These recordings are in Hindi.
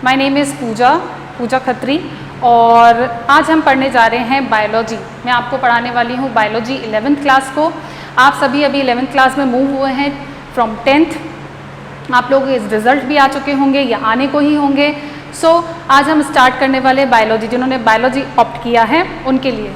माय नेम इज़ पूजा खत्री और आज हम पढ़ने जा रहे हैं बायोलॉजी। मैं आपको पढ़ाने वाली हूँ बायोलॉजी 11th क्लास को। आप सभी अभी 11th क्लास में मूव हुए हैं फ्रॉम 10th। आप लोग इस रिजल्ट भी आ चुके होंगे या आने को ही होंगे। सो आज हम स्टार्ट करने वाले बायोलॉजी, जिन्होंने बायोलॉजी ऑप्ट किया है उनके लिए।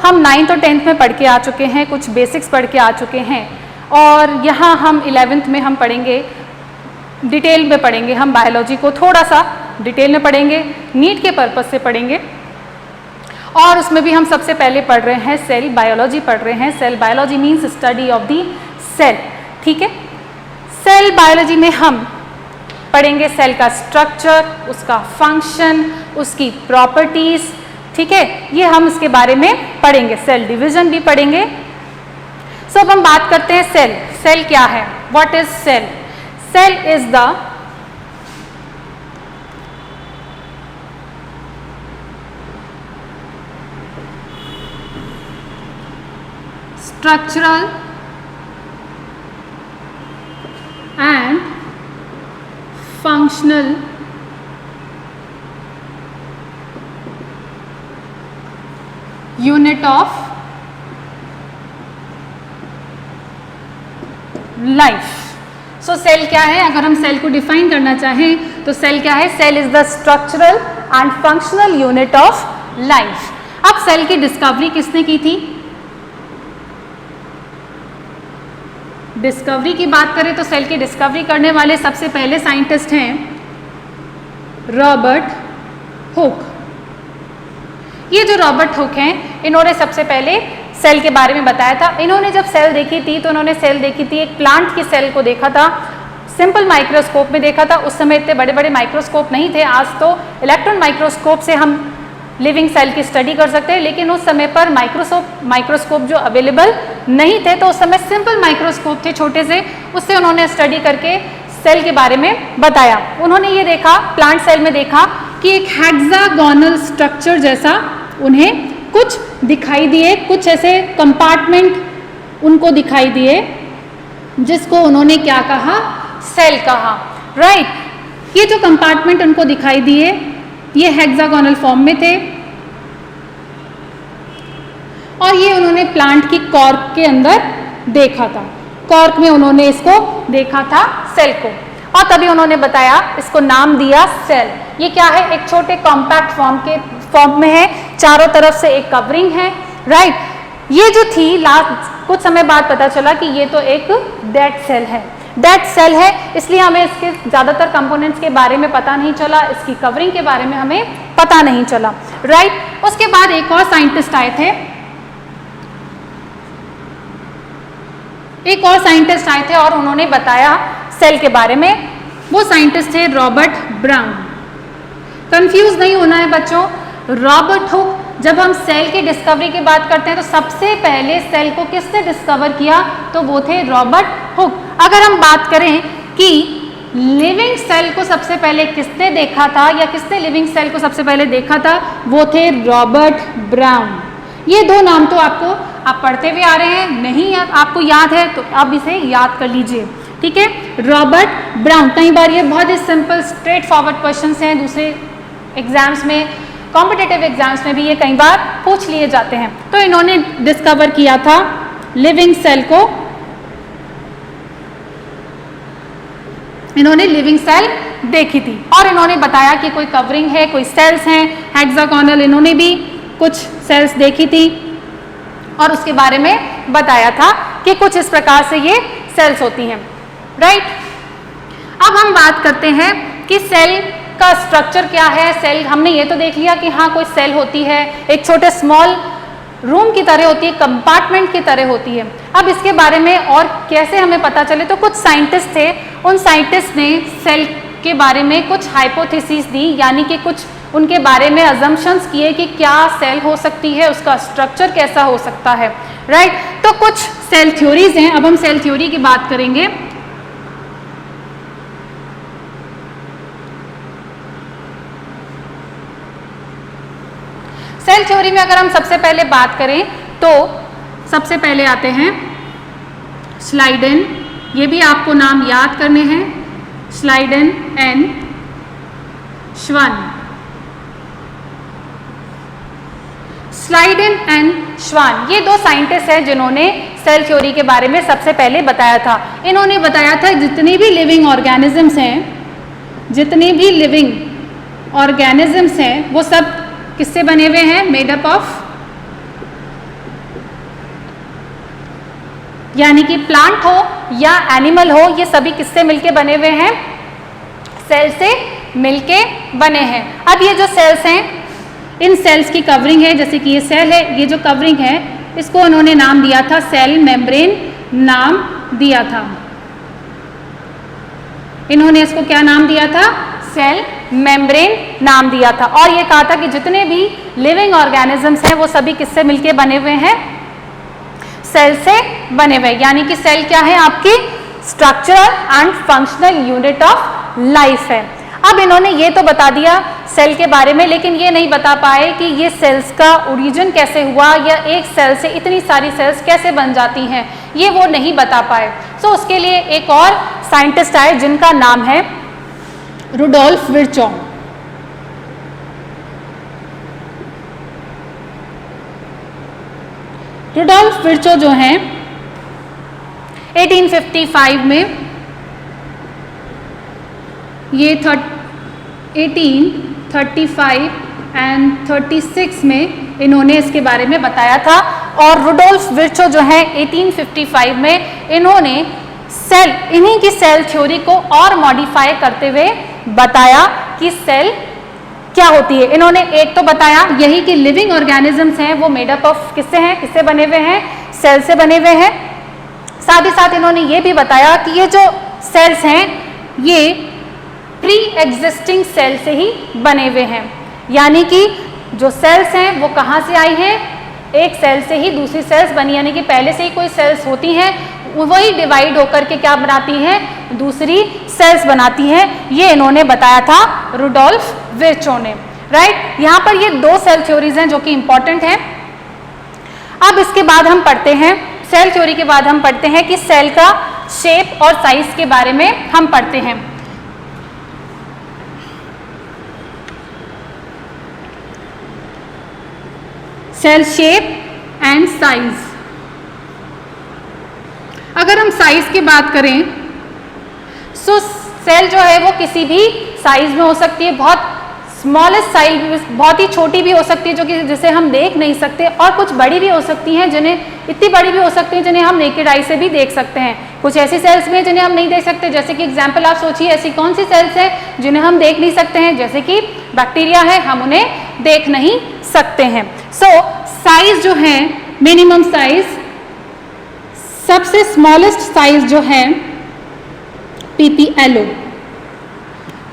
हम 9th और 10th में पढ़ के आ चुके हैं, कुछ बेसिक्स पढ़ के आ चुके हैं और यहाँ हम 11th में हम पढ़ेंगे, डिटेल में पढ़ेंगे। हम बायोलॉजी को थोड़ा सा डिटेल में पढ़ेंगे, नीट के पर्पस से पढ़ेंगे और उसमें भी हम सबसे पहले पढ़ रहे हैं सेल बायोलॉजी पढ़ रहे हैं। Cell biology means study of the cell, ठीक है। सेल बायोलॉजी में हम पढ़ेंगे सेल का स्ट्रक्चर, उसका फंक्शन, उसकी प्रॉपर्टीज, ठीक है, ये हम इसके बारे में पढ़ेंगे। सेल डिवीजन भी पढ़ेंगे। अब हम बात करते हैं सेल। सेल क्या है? What is cell? Cell is the structural and functional unit of life. So cell क्या है? अगर हम सेल को डिफाइन करना चाहें तो सेल क्या है? Cell is the structural and functional unit of life. अब सेल की डिस्कवरी किसने की थी? डिस्कवरी की बात करें तो सेल की डिस्कवरी करने वाले सबसे पहले साइंटिस्ट हैं रॉबर्ट हुक। ये जो रॉबर्ट हुक हैं, इन्होंने सबसे पहले सेल के बारे में बताया था। इन्होंने जब सेल देखी थी तो इन्होंने सेल देखी थी, एक प्लांट की सेल को देखा था, सिंपल माइक्रोस्कोप में देखा था। उस समय इतने बड़े बड़े माइक्रोस्कोप नहीं थे। आज तो इलेक्ट्रॉन माइक्रोस्कोप से हम लिविंग सेल की स्टडी कर सकते हैं, लेकिन उस समय पर माइक्रोस्कोप जो अवेलेबल नहीं थे, तो उस समय सिंपल माइक्रोस्कोप थे छोटे से, उससे उन्होंने स्टडी करके सेल के बारे में बताया। उन्होंने ये देखा, प्लांट सेल में देखा कि एक हेक्सागोनल स्ट्रक्चर जैसा उन्हें कुछ दिखाई दिए, कुछ ऐसे कंपार्टमेंट उनको दिखाई दिए, जिसको उन्होंने क्या कहा? सेल कहा, राइट। ये जो कंपार्टमेंट उनको दिखाई दिए, ये हेक्सागोनल फॉर्म में थे और ये उन्होंने प्लांट की कॉर्क के अंदर देखा था। कॉर्क में उन्होंने इसको देखा था, सेल को, और तभी उन्होंने बताया, इसको नाम दिया सेल। ये क्या है? एक छोटे कॉम्पैक्ट फॉर्म में है, चारों तरफ से एक कवरिंग है, राइट। ये जो थी, लास्ट कुछ समय बाद पता चला कि ये तो एक डेड सेल है। डेड सेल है, इसलिए हमें इसके ज्यादातर कंपोनेंट्स के बारे में पता नहीं चला, इसकी कवरिंग के बारे में हमें पता नहीं चला, राइट। उसके बाद एक और साइंटिस्ट आए थे, और उन्होंने बताया सेल के बारे में। वो साइंटिस्ट थे रॉबर्ट ब्राउन। कंफ्यूज नहीं होना है बच्चों, रॉबर्ट हुक। जब हम सेल की डिस्कवरी की बात करते हैं तो सबसे पहले सेल को किसने डिस्कवर किया? तो वो थे रॉबर्ट हुक। अगर हम बात करें कि लिविंग सेल को सबसे पहले किसने देखा था या किसने लिविंग सेल को सबसे पहले देखा था, वो थे रॉबर्ट ब्राउन। ये दो नाम तो आप पढ़ते हुए आ रहे हैं, नहीं आपको याद है तो आप इसे याद कर लीजिए, ठीक है। Robert brown. कई बार ये बहुत ही सिंपल स्ट्रेट फॉरवर्ड क्वेश्चंस हैं, दूसरे एग्जाम्स में, कॉम्पिटिटिव एग्जाम्स में भी ये कई बार पूछ लिए जाते हैं। तो इन्होंने डिस्कवर किया था लिविंग सेल को, इन्होंने लिविंग सेल देखी थी और इन्होंने बताया कि कोई कवरिंग है, कोई सेल्स हैं हेक्सागोनल। इन्होंने भी कुछ सेल्स देखी थी और उसके बारे में बताया था कि कुछ इस प्रकार से ये सेल्स होती हैं, राइट। अब हम बात करते हैं कि सेल का स्ट्रक्चर क्या है। सेल, हमने ये तो देख लिया कि हाँ कोई सेल होती है, एक छोटे स्मॉल रूम की तरह होती है, कंपार्टमेंट की तरह होती है। अब इसके बारे में और कैसे हमें पता चले, तो कुछ साइंटिस्ट थे, उन साइंटिस्ट ने सेल के बारे में कुछ हाइपोथेसिस दी, यानी कि कुछ उनके बारे में अजम्पशंस किए कि क्या सेल हो सकती है, उसका स्ट्रक्चर कैसा हो सकता है, राइट। तो कुछ सेल थ्योरीज हैं। अब हम सेल थ्योरी की बात करेंगे। सेल थ्योरी में अगर हम सबसे पहले बात करें तो सबसे पहले आते हैं स्लाइडेन, ये भी आपको नाम याद करने हैं, स्लाइडेन एंड श्वान। स्लाइडेन एंड श्वान ये दो साइंटिस्ट हैं जिन्होंने सेल थ्योरी के बारे में सबसे पहले बताया था। इन्होंने बताया था जितने भी लिविंग ऑर्गेनिजम्स हैं, जितने भी लिविंग ऑर्गेनिजम्स हैं वो सब किससे बने हुए हैं, मेड अप ऑफ, यानी कि प्लांट हो या एनिमल हो, ये सभी किससे मिलके बने हुए हैं, सेल से मिलके बने हैं। अब ये जो सेल्स हैं, इन सेल्स की कवरिंग है, जैसे कि ये सेल है, ये जो कवरिंग है इसको उन्होंने नाम दिया था सेल मेम्ब्रेन नाम दिया था। इन्होंने इसको क्या नाम दिया था, सेल मेम्ब्रेन नाम दिया था। और ये कहा था कि जितने भी लिविंग ऑर्गेनिजम्स हैं वो सभी किससे मिलके बने हुए हैं, सेल से बने हुए, यानी कि सेल क्या है, आपकी structural and functional unit of life है। अब इन्होंने ये तो बता दिया सेल के बारे में, लेकिन ये नहीं बता पाए कि ये सेल्स का ओरिजिन कैसे हुआ या एक सेल से इतनी सारी सेल्स कैसे बन जाती हैं, ये वो नहीं बता पाए। सो उसके लिए एक और साइंटिस्ट आए जिनका नाम है रुडोल्फ विर्चॉ। रुडोल्फ विर्चो जो हैं 1855 में, ये 1835 एंड 36 में इन्होंने इसके बारे में बताया था। और रुडोल्फ विर्चो जो है 1855 में इन्होंने सेल, इन्हीं की सेल थ्योरी को और मॉडिफाई करते हुए बताया कि सेल क्या होती है। इन्होंने एक तो बताया यही कि लिविंग ऑर्गेनिजम्स हैं वो मेड अप ऑफ किससे हैं, किससे बने हुए हैं, सेल से बने हुए हैं। साथ ही साथ इन्होंने ये भी बताया कि ये जो सेल्स हैं ये प्री एग्जिस्टिंग सेल से ही बने हुए हैं, यानी कि जो सेल्स हैं वो कहाँ से आई हैं, एक सेल से ही दूसरी सेल्स बनी, यानी कि पहले से ही कोई सेल्स होती हैं वही डिवाइड होकर के क्या बनाती हैं, दूसरी सेल्स बनाती हैं। ये इन्होंने बताया था रुडोल्फ विर्चो ने, राइट। यहाँ पर ये दो सेल थ्योरीज हैं जो कि इंपॉर्टेंट हैं। अब इसके बाद हम पढ़ते हैं, सेल थ्योरी के बाद हम पढ़ते हैं कि सेल का शेप और साइज के बारे में हम पढ़ते हैं। Cell shape and size. अगर हम साइज की बात करें तो सेल जो है वो किसी भी साइज में हो सकती है, बहुत स्मॉलेस्ट साइज, बहुत ही छोटी भी हो सकती है जो कि जिसे हम देख नहीं सकते, और कुछ बड़ी भी हो सकती हैं जिन्हें इतनी बड़ी भी हो सकती हैं जिन्हें हम नेकेड आई से भी देख सकते हैं। कुछ ऐसी सेल्स में जिन्हें हम नहीं देख सकते, जैसे कि एग्जाम्पल आप सोचिए ऐसी कौन सी सेल्स हैं जिन्हें हम देख नहीं सकते हैं, जैसे कि बैक्टीरिया है, हम उन्हें देख नहीं सकते हैं। सो साइज जो है, मिनिमम साइज, सबसे स्मॉलेस्ट साइज जो है पीपीएलओ,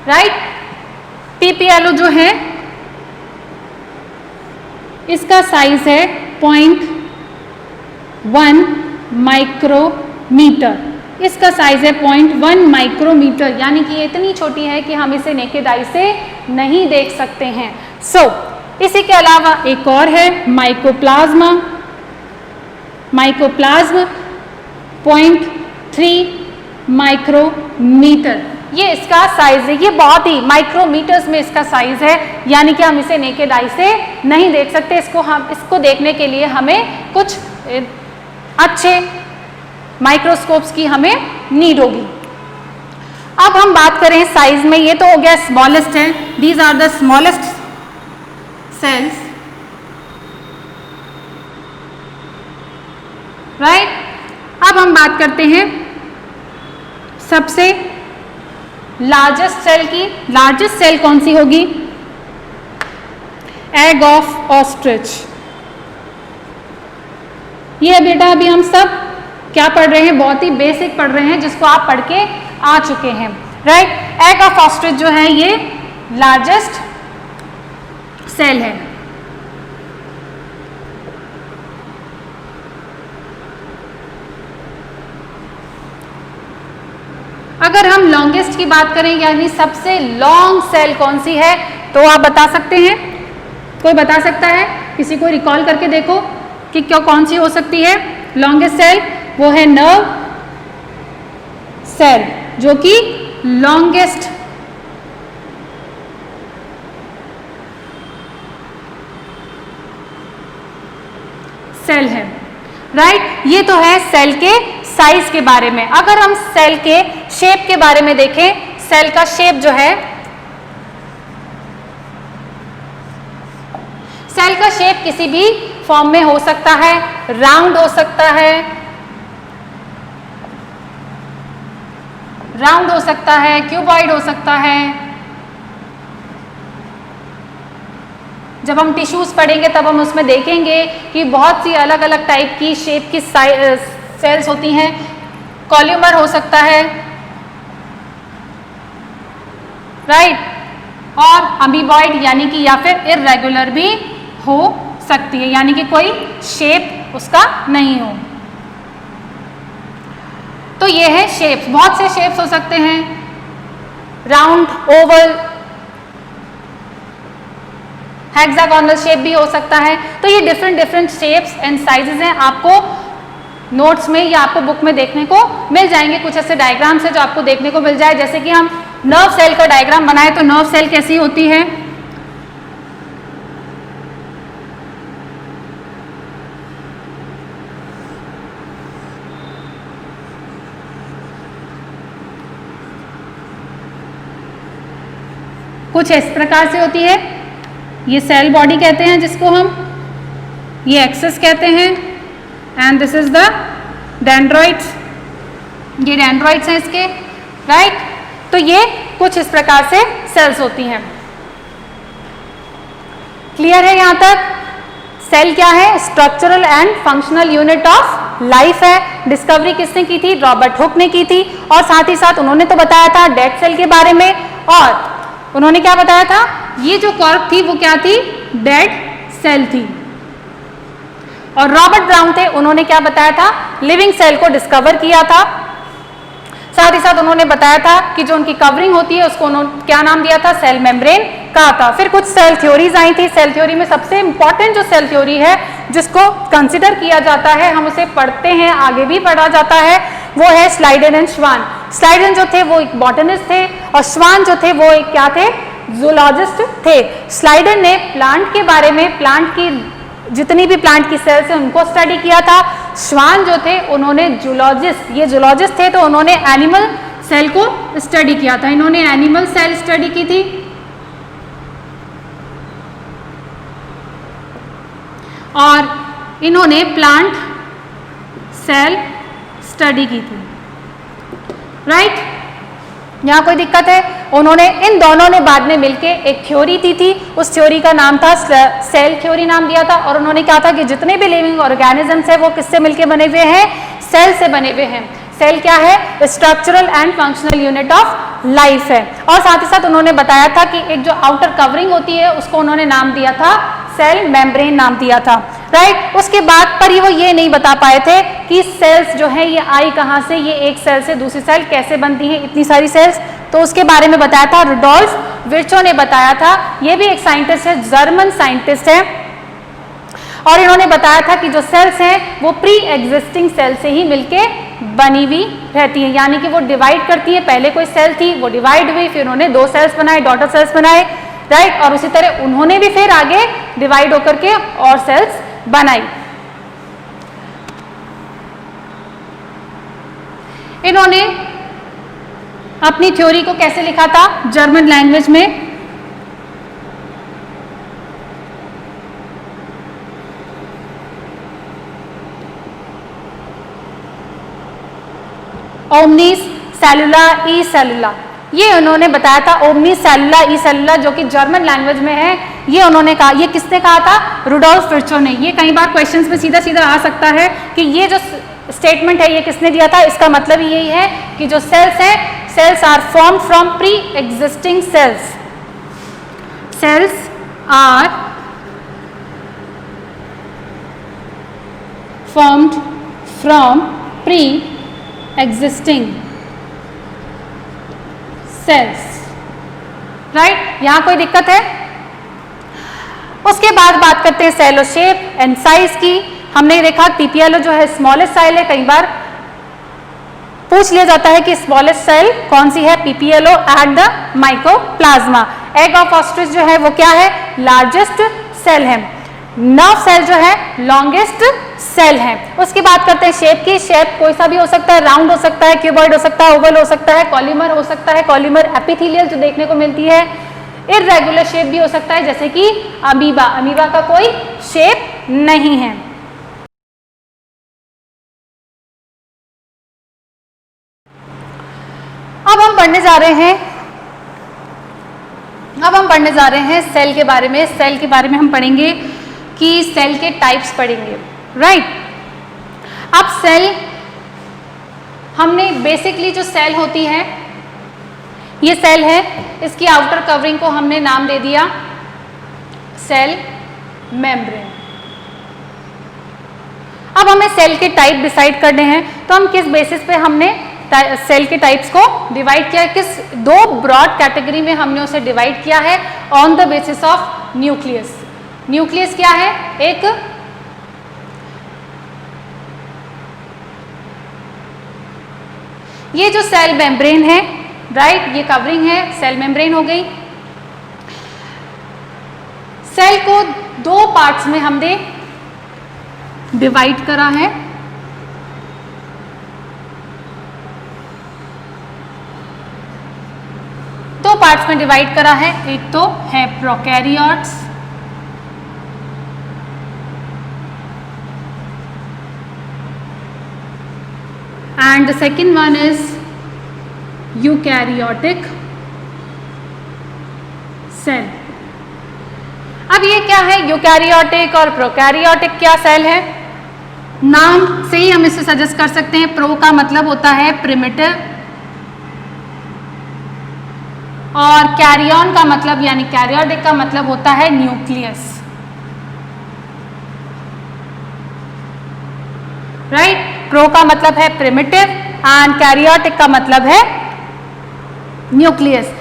राइट। पीपीएलओ जो है इसका साइज है 0.1 माइक्रोमीटर, इसका साइज है 0.1 माइक्रोमीटर, यानी कि ये इतनी छोटी है कि हम इसे नेकेड आई से नहीं देख सकते हैं। सो इसी के अलावा एक और है माइकोप्लाज्मा, माइकोप्लाज्म 0.3 माइक्रोमीटर, ये इसका साइज है। ये बहुत ही माइक्रोमीटर्स में इसका साइज है, यानी कि हम इसे नेकेड आई से नहीं देख सकते। इसको देखने के लिए हमें कुछ अच्छे माइक्रोस्कोप्स की हमें नीड होगी। अब हम बात करें साइज में, ये तो हो गया स्मॉलेस्ट है, these are the smallest cells, right. अब हम बात करते हैं सबसे लार्जेस्ट सेल की। लार्जेस्ट सेल कौन सी होगी, एग ऑफ ऑस्ट्रिच। ये बेटा अभी हम सब क्या पढ़ रहे हैं, बहुत ही बेसिक पढ़ रहे हैं जिसको आप पढ़ के आ चुके हैं, राइट। एग ऑफ ऑस्ट्रिच जो है ये लार्जेस्ट सेल है। अगर हम लॉन्गेस्ट की बात करें, यानी सबसे लॉन्ग सेल कौन सी है, तो आप बता सकते हैं, कोई बता सकता है? किसी को रिकॉल करके देखो कि क्या कौन सी हो सकती है लॉन्गेस्ट सेल, वो है नर्व सेल जो कि लॉन्गेस्ट सेल है, राइट। ये तो है सेल के साइज के बारे में। अगर हम सेल के शेप के बारे में देखें, सेल का शेप जो है, सेल का शेप किसी भी फॉर्म में हो सकता है, राउंड हो सकता है, राउंड हो सकता है, क्यूबॉइड हो सकता है। जब हम टिश्यूज पढ़ेंगे तब हम उसमें देखेंगे कि बहुत सी अलग अलग टाइप की शेप की सेल्स होती हैं। कॉल्यूमर हो सकता है, राइट, और अमीबॉइड यानी कि या फिर इर्रेगुलर भी हो सकती है, यानी कि कोई शेप उसका नहीं हो। तो ये है शेप्स, बहुत से शेप्स हो सकते हैं, राउंड, ओवल, हेक्सागोनल शेप भी हो सकता है। तो ये डिफरेंट शेप्स एंड साइजेस हैं, आपको नोट्स में या आपको बुक में देखने को मिल जाएंगे। कुछ ऐसे डायग्राम्स हैं जो आपको देखने को मिल जाए, जैसे कि हम नर्व सेल का डायग्राम बनाए तो नर्व सेल कैसी होती है, कुछ इस प्रकार से होती है। ये सेल बॉडी कहते हैं जिसको हम, ये एक्सेस कहते हैं, and this is the dendroids, ये डेंड्रॉइड्स हैं इसके, राइट। तो ये कुछ इस प्रकार से सेल्स होती हैं। क्लियर है यहां तक? सेल क्या है? Structural and functional unit of life है। डिस्कवरी किसने की थी? रॉबर्ट हुक ने की थी। और साथ ही साथ उन्होंने तो बताया था डेड सेल के बारे में, और उन्होंने क्या बताया था? ये जो कॉर्क थी वो क्या थी? डेड सेल थी। और रॉबर्ट ब्राउन थे, उन्होंने क्या बताया था? लिविंग सेल को डिस्कवर किया था। साथ ही साथ उन्होंने बताया था कि जो उनकी कवरिंग होती है उसको उन्होंने क्या नाम दिया था? सेल मेम्ब्रेन कहा था। फिर कुछ सेल थ्योरीज आई थी। सेल थ्योरी में सबसे इंपॉर्टेंट जो सेल थ्योरी है जिसको कंसिडर किया जाता है, हम उसे पढ़ते हैं, आगे भी पढ़ा जाता है, वो है स्लाइडेन एंड श्वान। स्लाइडेन जो थे वो एक बॉटनिस्ट थे और श्वान जो थे वो एक क्या थे? जूलॉजिस्ट थे। स्लाइडेन ने प्लांट के बारे में, प्लांट की जितनी भी प्लांट की सेल्स है उनको स्टडी किया था। श्वान जो थे उन्होंने जूलॉजिस्ट, ये जूलॉजिस्ट थे तो उन्होंने एनिमल सेल को स्टडी किया था। इन्होंने एनिमल सेल स्टडी की थी और इन्होंने प्लांट सेल स्टडी की थी, राइट। यहाँ कोई दिक्कत है? उन्होंने, इन दोनों ने बाद में मिलके एक थ्योरी दी थी। उस थ्योरी का नाम था सेल थ्योरी नाम दिया था। और उन्होंने कहा था कि जितने भी लिविंग ऑर्गेनिजम्स है वो किससे मिलके बने हुए हैं? सेल से बने हुए हैं। सेल क्या है? Structural and functional unit of life है। और साथ ही साथ उन्होंने बताया था कि एक जो आउटर कवरिंग होती है उसको उन्होंने नाम दिया था सेल मेम्ब्रेन नाम दिया था, राइट। उसके बाद पर वो ये नहीं बता पाए थे कि सेल्स जो है ये आई कहाँ से, ये एक सेल से दूसरी सेल कैसे बनती है, इतनी सारी सेल्स। तो उसके बारे में बताया था रुडोल्फ विर्चो ने बताया था। ये भी एक साइंटिस्ट है, जर्मन साइंटिस्ट है। और इन्होंने बताया था कि जो सेल्स हैं वो प्री एग्जिस्टिंग सेल से ही मिलके बनी हुई रहती है, यानी कि वो डिवाइड करती है। पहले कोई सेल थी, वो डिवाइड हुई, फिर उन्होंने दो सेल्स बनाए, डॉटर सेल्स बनाए, राइट। और उसी तरह उन्होंने भी फिर आगे डिवाइड होकर के और सेल्स बनाई। इन्होंने अपनी थ्योरी को कैसे लिखा था? जर्मन लैंग्वेज में। ओमनीस सेलुला ई सेलुला, ये उन्होंने बताया था। ओमनीस सेलुला ई सेलुला जो कि जर्मन लैंग्वेज में है, ये उन्होंने कहा। ये किसने कहा था? रुडोल्फ विर्चो ने। ये कई बार क्वेश्चंस में सीधा सीधा आ सकता है कि ये जो स्टेटमेंट है ये किसने दिया था। इसका मतलब यही है कि जो सेल्स है, cells are formed from pre existing cells. Cells are formed from pre existing cells, right. यहां कोई दिक्कत है? उसके बाद बात करते हैं सेलो शेप एंड साइज की। हमने देखा पीपीएलओ जो है स्मॉलेस्ट सेल है, कई बार पूछ लिया जाता है कि स्मॉलेस्ट सेल कौन सी है, PPLO at the mycoplasma. Egg of ostrich जो है वो क्या है, लार्जेस्ट सेल है। नर्व सेल जो है लॉन्गेस्ट सेल है। उसकी बात करते हैं शेप की। शेप कोई सा भी हो सकता है, राउंड हो सकता है, क्यूबॉइड हो सकता है, ओवल हो सकता है, कॉलिमर हो सकता है, कॉलिमर एपिथेलियल जो देखने को मिलती है, इर्रेगुलर शेप भी हो सकता है जैसे कि अमीबा। अमीबा का कोई शेप नहीं है। अब हम पढ़ने जा रहे हैं सेल के बारे में। सेल के बारे में हम पढ़ेंगे कि सेल के टाइप्स पढ़ेंगे, राइट। अब सेल, हमने बेसिकली जो सेल होती है, ये सेल है, इसकी आउटर कवरिंग को हमने नाम दे दिया सेल मेम्ब्रेन। अब हमें सेल के टाइप डिसाइड करने हैं, तो हम किस बेसिस पे हमने सेल के टाइप्स को डिवाइड किया, किस दो ब्रॉड कैटेगरी में हमने उसे डिवाइड किया है, on the basis of nucleus. Nucleus क्या है, एक ये जो सेल मेम्ब्रेन है, राइट, ये कवरिंग है, सेल मेम्ब्रेन हो गई। सेल को दो पार्ट्स में हमने डिवाइड करा है। दो पार्ट्स में डिवाइड करा है, एक तो है prokaryotes and the second one is eukaryotic cell। अब ये क्या है, यूकैरियोटिक और प्रोकैरियोटिक क्या सेल है, नाम से ही हम इसे सजेस्ट कर सकते हैं। प्रो का मतलब होता है प्रिमिटिव और कैरियन का मतलब यानी कैरियोटिक का मतलब होता है न्यूक्लियस, राइट। प्रो का मतलब है प्रिमिटिव एंड कैरियोटिक का मतलब है न्यूक्लियस,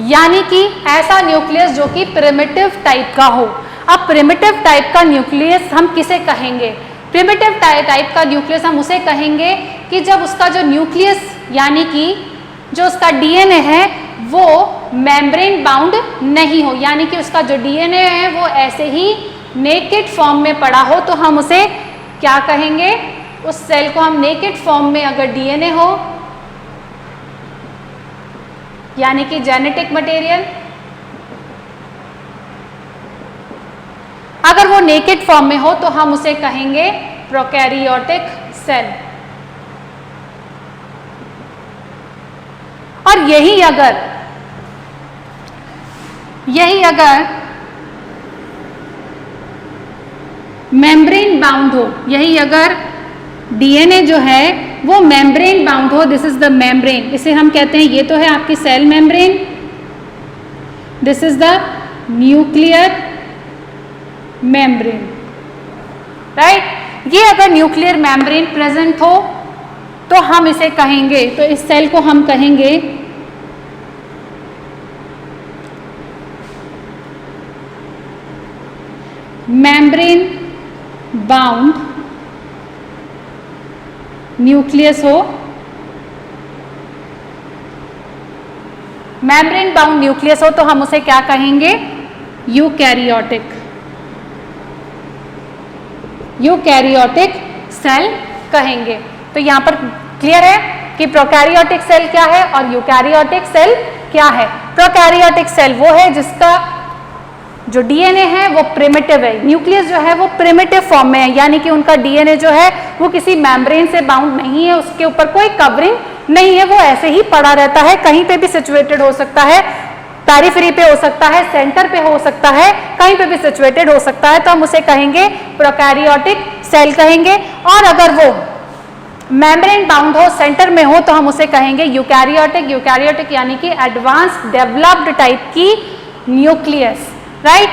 यानी कि ऐसा न्यूक्लियस जो कि प्रिमिटिव टाइप का हो। अब प्रिमिटिव टाइप का न्यूक्लियस हम किसे कहेंगे, प्रिमिटिव टाइप का न्यूक्लियस हम उसे कहेंगे कि जब उसका जो न्यूक्लियस यानी कि जो उसका डीएनए है वो मेम्ब्रेन बाउंड नहीं हो, यानी कि उसका जो डीएनए है वो ऐसे ही नेकेड फॉर्म में पड़ा हो, तो हम उसे क्या कहेंगे, उस सेल को हम नेकेड फॉर्म में अगर डीएनए हो यानी कि जेनेटिक मटेरियल, अगर वो नेकेड फॉर्म में हो तो हम उसे कहेंगे प्रोकैरियोटिक सेल। और यही अगर मेम्ब्रेन बाउंड हो, यही अगर डीएनए जो है वो मेम्ब्रेन बाउंड हो, दिस इज द मेम्ब्रेन, इसे हम कहते हैं, ये तो है आपकी cell membrane, this is the nuclear membrane, right. ये अगर न्यूक्लियर मेम्ब्रेन प्रेजेंट हो तो हम इसे कहेंगे, तो इस सेल को हम कहेंगे मेम्ब्रेन बाउंड न्यूक्लियस हो, मेम्ब्रेन बाउंड न्यूक्लियस हो तो हम उसे क्या कहेंगे, यूकैरियोटिक सेल कहेंगे। तो यहां पर क्लियर है कि प्रोकैरियोटिक सेल क्या है और यूकैरियोटिक सेल क्या है। प्रोकैरियोटिक सेल वो है जिसका जो डीएनए है वो प्रिमिटिव है, न्यूक्लियस जो है वो प्रिमिटिव फॉर्म में है, यानी कि उनका डीएनए जो है वो किसी मेम्ब्रेन से बाउंड नहीं है, उसके ऊपर कोई कवरिंग नहीं है, वो ऐसे ही पड़ा रहता है, कहीं पे भी सिचुएटेड हो सकता है, पेरिफेरी पे हो सकता है, सेंटर पे हो सकता है, कहीं पे भी सिचुएटेड हो सकता है, तो हम उसे कहेंगे प्रोकैरियोटिक सेल कहेंगे। और अगर वो मेम्ब्रेन बाउंड हो, सेंटर में हो, तो हम उसे कहेंगे यूकैरियोटिक यानी कि एडवांस डेवलप्ड टाइप की न्यूक्लियस, राइट।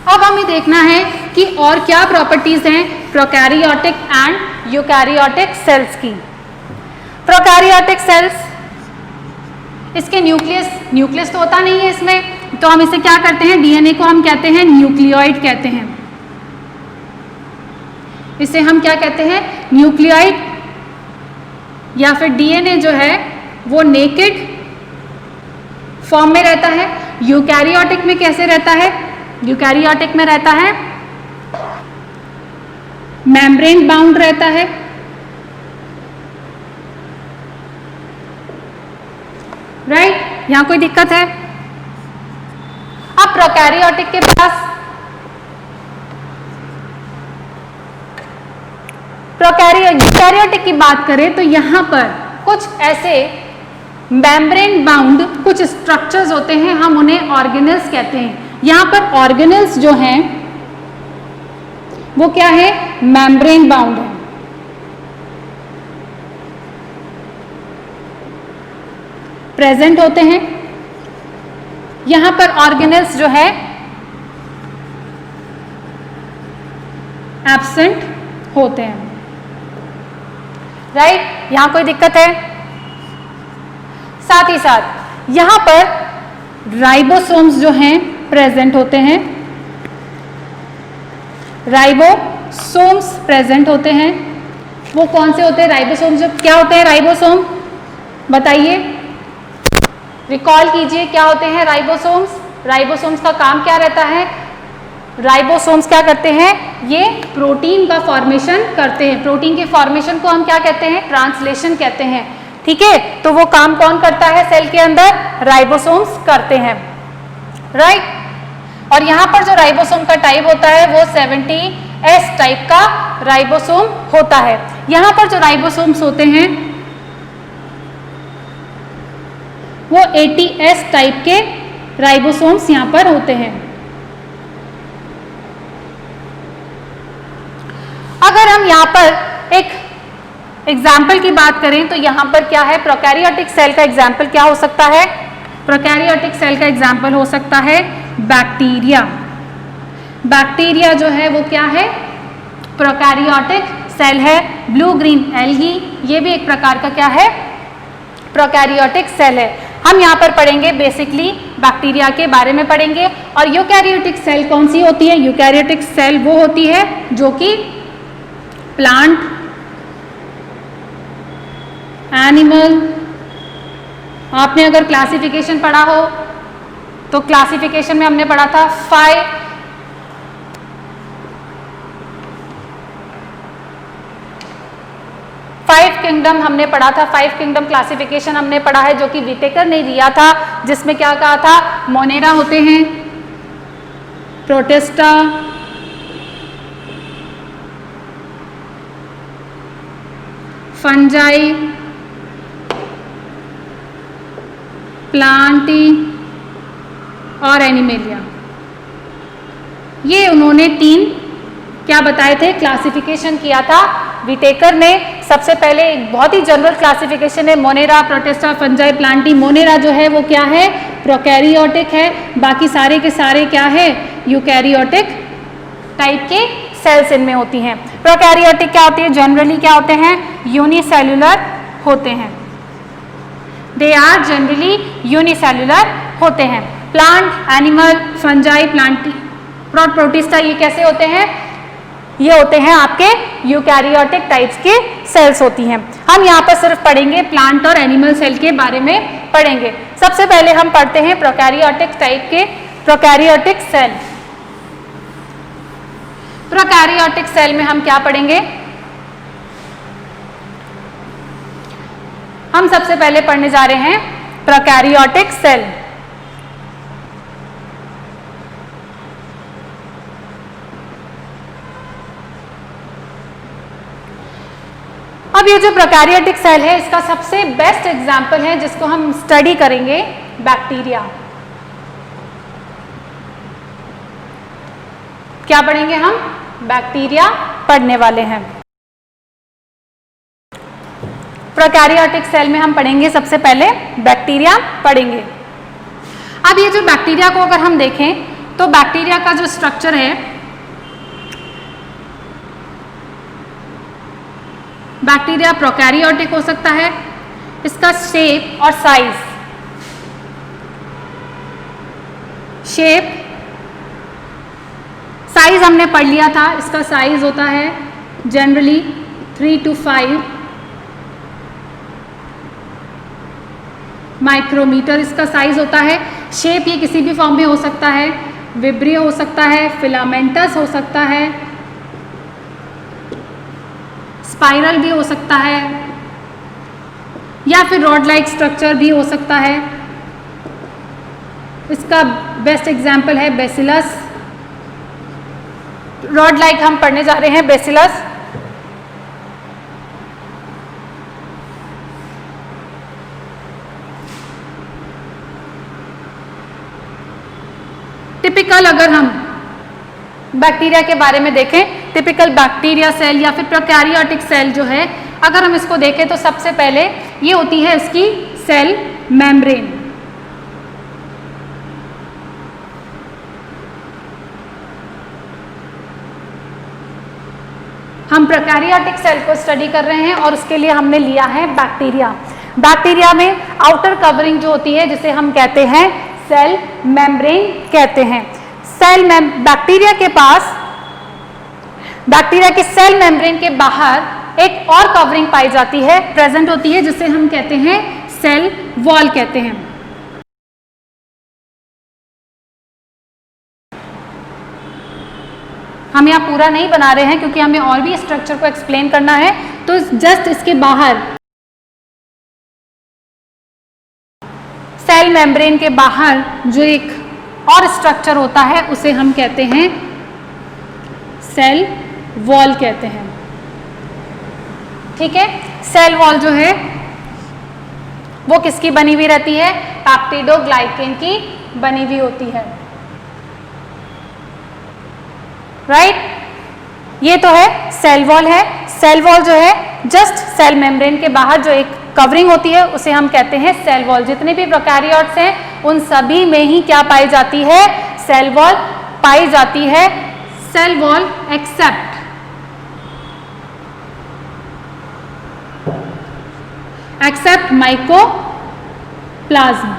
अब हमें देखना है कि और क्या प्रॉपर्टीज हैं प्रोकैरियोटिक एंड यूकैरियोटिक सेल्स की। प्रोकैरियोटिक सेल्स, इसके न्यूक्लियस तो होता नहीं है इसमें, तो हम इसे क्या करते हैं, डीएनए को हम कहते हैं न्यूक्लियोइड कहते हैं, इसे हम क्या कहते हैं, न्यूक्लियोइड। या फिर डीएनए जो है वो नेकेड फॉर्म में रहता है। यूकैरियोटिक में कैसे रहता है, यूकैरियोटिक में रहता है मेम्ब्रेन बाउंड रहता है, राइट। यहां कोई दिक्कत है? अब प्रोकैरियोटिक के पास, यूकैरियोटिक की बात करें तो यहां पर कुछ ऐसे मेम्ब्रेन बाउंड कुछ स्ट्रक्चर्स होते हैं, हम उन्हें ऑर्गेनेल्स कहते हैं। यहां पर ऑर्गेनेल्स जो हैं वो क्या है, मेम्ब्रेन बाउंड है। प्रेजेंट होते हैं। यहां पर ऑर्गेनेल्स जो है एब्सेंट होते हैं, राइट। यहां कोई दिक्कत है? साथ ही साथ यहां पर राइबोसोम्स जो हैं प्रेजेंट होते हैं, राइबोसोम्स प्रेजेंट होते हैं। वो कौन से होते हैं राइबोसोम्स, जो क्या होते हैं राइबोसोम, बताइए, रिकॉल कीजिए क्या होते हैं राइबोसोम्स। राइबोसोम्स का काम क्या रहता है, राइबोसोम्स क्या करते हैं, ये प्रोटीन का फॉर्मेशन करते हैं। प्रोटीन के फॉर्मेशन को हम क्या कहते हैं, ट्रांसलेशन कहते हैं, ठीक है। तो वो काम कौन करता है सेल के अंदर, राइबोसोम्स करते हैं, राइट। और यहां पर जो राइबोसोम का टाइप होता है वो 70S टाइप का राइबोसोम होता है। यहां पर जो राइबोसोम्स होते हैं वो 80S टाइप के राइबोसोम्स यहां पर होते हैं। अगर हम यहां पर एक एग्जाम्पल की बात करें तो यहां पर क्या है, प्रोकैरियोटिक सेल का एग्जाम्पल क्या हो सकता है, प्रोकैरियोटिक सेल का एग्जाम्पल हो सकता है बैक्टीरिया। बैक्टीरिया जो है वो क्या है, प्रोकैरियोटिक सेल है। ब्लू ग्रीन एल्गी ये भी एक प्रकार का क्या है, प्रोकैरियोटिक सेल है। हम यहाँ पर पढ़ेंगे बेसिकली बैक्टीरिया के बारे में पढ़ेंगे। और यूकैरियोटिक सेल कौन सी होती है, यूकैरियोटिक सेल वो होती है जो कि प्लांट, एनिमल, आपने अगर क्लासिफिकेशन पढ़ा हो तो क्लासिफिकेशन में हमने पढ़ा था 5 किंगडम हमने पढ़ा था। 5 किंगडम क्लासिफिकेशन हमने पढ़ा है जो कि विटेकर ने दिया था, जिसमें क्या कहा था, मोनेरा होते हैं, प्रोटिस्टा, फंजाई, प्लांटी और एनिमेलिया। ये उन्होंने 3 क्या बताए थे, क्लासिफिकेशन किया था विटेकर ने। सबसे पहले एक बहुत ही जनरल क्लासिफिकेशन है, Monera, protista, fungi, Plantae. Monera जो है वो क्या है, प्रोकैरियोटिक है, बाकी सारे के सारे क्या है, यूकैरियोटिक टाइप के सेल्स इनमें होती हैं। प्रोकैरियोटिक क्या होती है, जनरली क्या होते हैं, यूनिसेल्युलर होते हैं, दे आर जनरली यूनिसेल्युलर होते हैं। Plant, animal, fungi, Plantae, protista ये कैसे होते हैं, ये होते हैं आपके यूकैरियोटिक टाइप्स के सेल्स होती हैं। हम यहाँ पर सिर्फ पढ़ेंगे प्लांट और एनिमल सेल के बारे में पढ़ेंगे। सबसे पहले हम पढ़ते हैं प्रोकैरियोटिक टाइप के प्रोकैरियोटिक सेल। प्रोकैरियोटिक सेल में हम क्या पढ़ेंगे, हम सबसे पहले पढ़ने जा रहे हैं प्रोकैरियोटिक सेल। अब ये जो प्रोकैरियोटिक सेल है इसका सबसे बेस्ट एग्जाम्पल है जिसको हम स्टडी करेंगे, बैक्टीरिया। क्या पढ़ेंगे हम, बैक्टीरिया पढ़ने वाले हैं। प्रोकैरियोटिक सेल में हम पढ़ेंगे सबसे पहले बैक्टीरिया पढ़ेंगे। अब ये जो बैक्टीरिया को अगर हम देखें तो बैक्टीरिया का जो स्ट्रक्चर है, बैक्टीरिया प्रोकैरियोटिक हो सकता है, इसका शेप और साइज शेप, साइज हमने पढ़ लिया था, इसका साइज होता है जनरली 3 to 5 माइक्रोमीटर इसका साइज होता है। शेप ये किसी भी फॉर्म में हो सकता है, विब्रिय हो सकता है, फिलामेंटस हो सकता है, स्पाइरल भी हो सकता है, या फिर रॉड लाइक स्ट्रक्चर भी हो सकता है। इसका बेस्ट एग्जाम्पल है बेसिलस। रॉड लाइक हम पढ़ने जा रहे हैं बेसिलस। टिपिकल अगर हम बैक्टीरिया के बारे में देखें, टिपिकल बैक्टीरिया सेल या फिर प्रोकैरियोटिक सेल जो है, अगर हम इसको देखें तो सबसे पहले ये होती है इसकी सेल मेम्ब्रेन। हम प्रोकैरियोटिक सेल को स्टडी कर रहे हैं और उसके लिए हमने लिया है बैक्टीरिया। बैक्टीरिया में आउटर कवरिंग जो होती है जिसे हम कहते हैं सेल मेम्ब्रेन कहते हैं। बैक्टीरिया के पास, बैक्टीरिया के सेल मेम्ब्रेन के बाहर एक और कवरिंग पाई जाती है, प्रेजेंट होती है, जिसे हम कहते हैं सेल वॉल कहते हैं। हम यहाँ पूरा नहीं बना रहे हैं क्योंकि हमें और भी स्ट्रक्चर को एक्सप्लेन करना है, तो जस्ट इसके बाहर, सेल मेम्ब्रेन के बाहर जो एक और स्ट्रक्चर होता है उसे हम कहते हैं सेल वॉल कहते हैं। ठीक है, सेल वॉल जो है वो किसकी बनी हुई रहती है? पेप्टिडोग्लाइकेन की बनी हुई होती है। राइट, ये तो है सेल वॉल है। सेल वॉल जो है जस्ट सेल मेम्ब्रेन के बाहर जो एक कवरिंग होती है उसे हम कहते हैं सेल वॉल। जितने भी प्रोकैरियोट्स हैं उन सभी में ही क्या पाई जाती है? सेल वॉल पाई जाती है। Cell wall except mycoplasma.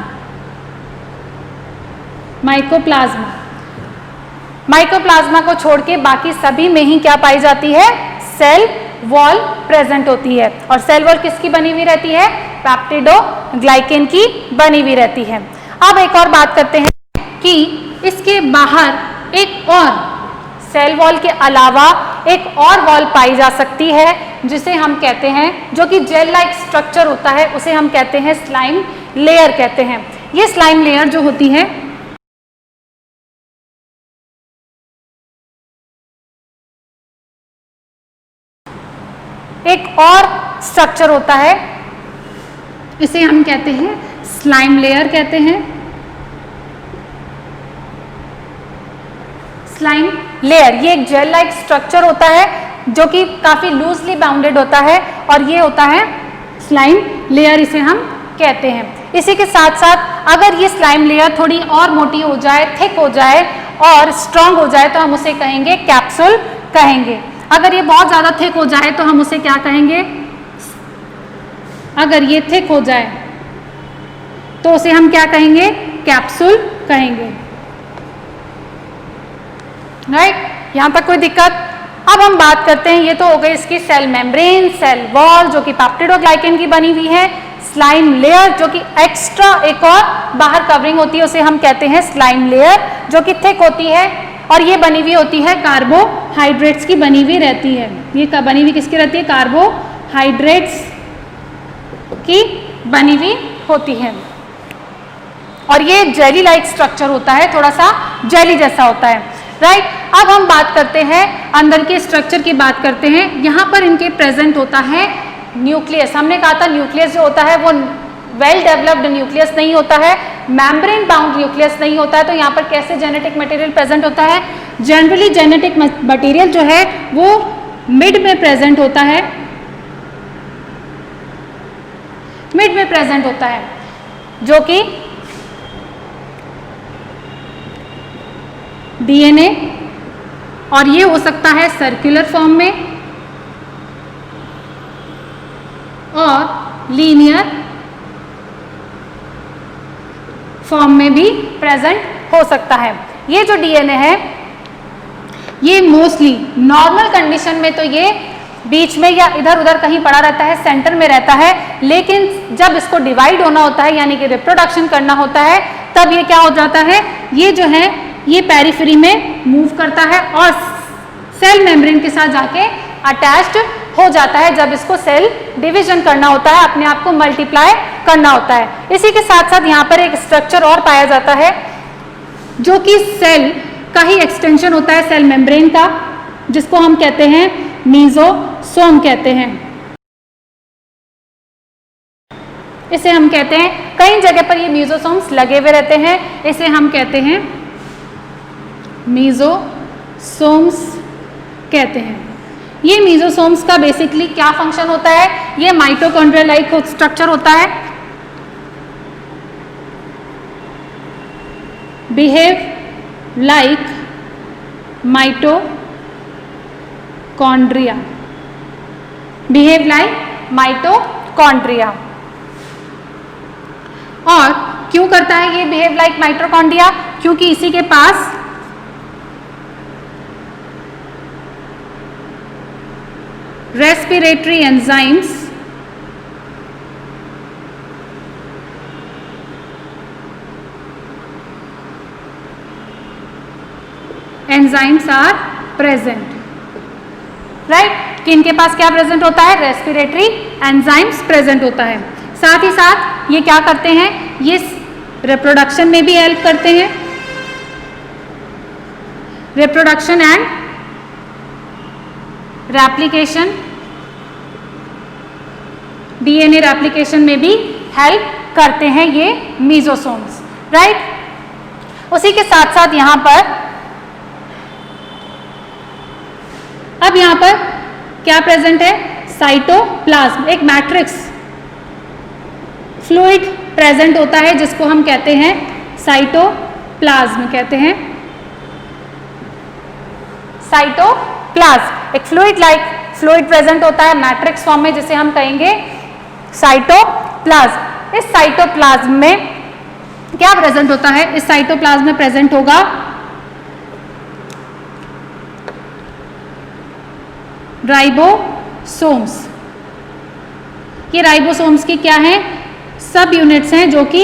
Mycoplasma को छोड़ के बाकी सभी में ही क्या पाई जाती है? सेल वॉल प्रेजेंट होती है। और सेल वॉल किसकी बनी हुई रहती है? पेप्टिडोग्लाइकेन की बनी हुई रहती है। अब एक और बात करते हैं कि इसके बाहर एक और सेल वॉल के अलावा एक और वॉल पाई जा सकती है जिसे हम कहते हैं, जो कि जेल लाइक स्ट्रक्चर होता है, उसे हम कहते हैं स्लाइम लेयर कहते हैं। ये स्लाइम लेयर जो होती है एक और स्ट्रक्चर होता है, इसे हम कहते हैं स्लाइम लेयर कहते हैं। स्लाइम लेयर ये एक जेल लाइक स्ट्रक्चर होता है जो कि काफी लूजली बाउंडेड होता है और ये होता है स्लाइम लेयर, इसे हम कहते हैं। इसी के साथ साथ अगर ये स्लाइम लेयर थोड़ी और मोटी हो जाए, थिक हो जाए और स्ट्रांग हो जाए तो हम उसे कहेंगे कैप्सूल कहेंगे। अगर ये बहुत ज्यादा थिक हो जाए तो हम उसे क्या कहेंगे? अगर ये थिक हो जाए तो उसे हम क्या कहेंगे? कैप्सूल कहेंगे। राइट, यहां तक कोई दिक्कत? अब हम बात करते हैं, ये तो हो गई इसकी सेल मेम्ब्रेन, सेल वॉल जो कि पेप्टिडोग्लाइकेन की बनी हुई है, स्लाइम लेयर जो कि एक्स्ट्रा एक और बाहर कवरिंग होती है उसे हम कहते हैं स्लाइम लेयर जो कि थिक होती है और ये बनी हुई होती है कार्बोहाइड्रेट्स की बनी हुई रहती है। ये बनी हुई किसकी रहती है? कार्बोहाइड्रेट्स की बनी हुई होती है और ये जेली लाइक स्ट्रक्चर होता है, थोड़ा सा जेली जैसा होता है। राइट, अब हम बात करते हैं अंदर के स्ट्रक्चर की बात करते हैं। यहाँ पर इनके प्रेजेंट होता है न्यूक्लियस। हमने कहा था न्यूक्लियस जो होता है वो वेल डेवलप्ड न्यूक्लियस नहीं होता है, मेम्ब्रेन बाउंड न्यूक्लियस नहीं होता है। तो यहाँ पर कैसे जेनेटिक मटेरियल प्रेजेंट होता है? जनरली जेनेटिक मटेरियल जो है वो मिड में प्रेजेंट होता है, मिड में प्रेजेंट होता है जो कि डीएनए, और ये हो सकता है सर्कुलर फॉर्म में और लीनियर फॉर्म में भी प्रेजेंट हो सकता है। ये जो डीएनए है ये मोस्टली नॉर्मल कंडीशन में तो ये बीच में या इधर उधर कहीं पड़ा रहता है, सेंटर में रहता है, लेकिन जब इसको डिवाइड होना होता है यानी कि रिप्रोडक्शन करना होता है तब ये क्या हो जाता है, ये जो है ये पेरिफेरी में मूव करता है और सेल मेम्ब्रेन के साथ जाके अटैच्ड हो जाता है जब इसको सेल डिवीजन करना होता है, अपने आप को मल्टीप्लाई करना होता है। इसी के साथ साथ यहाँ पर एक स्ट्रक्चर और पाया जाता है जो कि सेल का ही एक्सटेंशन होता है सेल मेम्ब्रेन का, जिसको हम कहते हैं मीजोसोम कहते हैं। इसे हम कहते हैं, कई जगह पर ये मीजोसोम्स लगे हुए रहते हैं, इसे हम कहते हैं मीजोसोम्स कहते हैं। ये मीजोसोम्स का बेसिकली क्या फंक्शन होता है, ये माइटोकॉन्ड्रिया लाइक स्ट्रक्चर होता है, behave like mitochondria, behave like mitochondria. और क्यों करता है ये बिहेव लाइक माइटोकॉन्ड्रिया, क्योंकि इसी के पास respiratory enzymes are present, right, कि इनके पास क्या प्रेजेंट होता है, रेस्पिरेटरी एंजाइम्स प्रेजेंट होता है। साथ ही साथ ये क्या करते हैं, ये रिप्रोडक्शन में भी हेल्प करते हैं, reproduction and replication, DNA replication में भी हेल्प करते हैं ये मीजोसोम्स, राइट। उसी के साथ साथ यहां पर अब यहां पर क्या प्रेजेंट है, साइटोप्लाज्म, एक मैट्रिक्स फ्लूइड प्रेजेंट होता है जिसको हम कहते हैं साइटोप्लाज्म कहते हैं, साइटोप्लाज्म एक फ्लूइड लाइक फ्लूइड प्रेजेंट होता है मैट्रिक्स फॉर्म में, जिसे हम कहेंगे साइटोप्लाज्म। इस साइटोप्लाज्म में क्या प्रेजेंट होता है, इस साइटोप्लाज्म में प्रेजेंट होगा राइबोसोम्स। ये राइबोसोम्स की क्या है, सब यूनिट्स हैं जो कि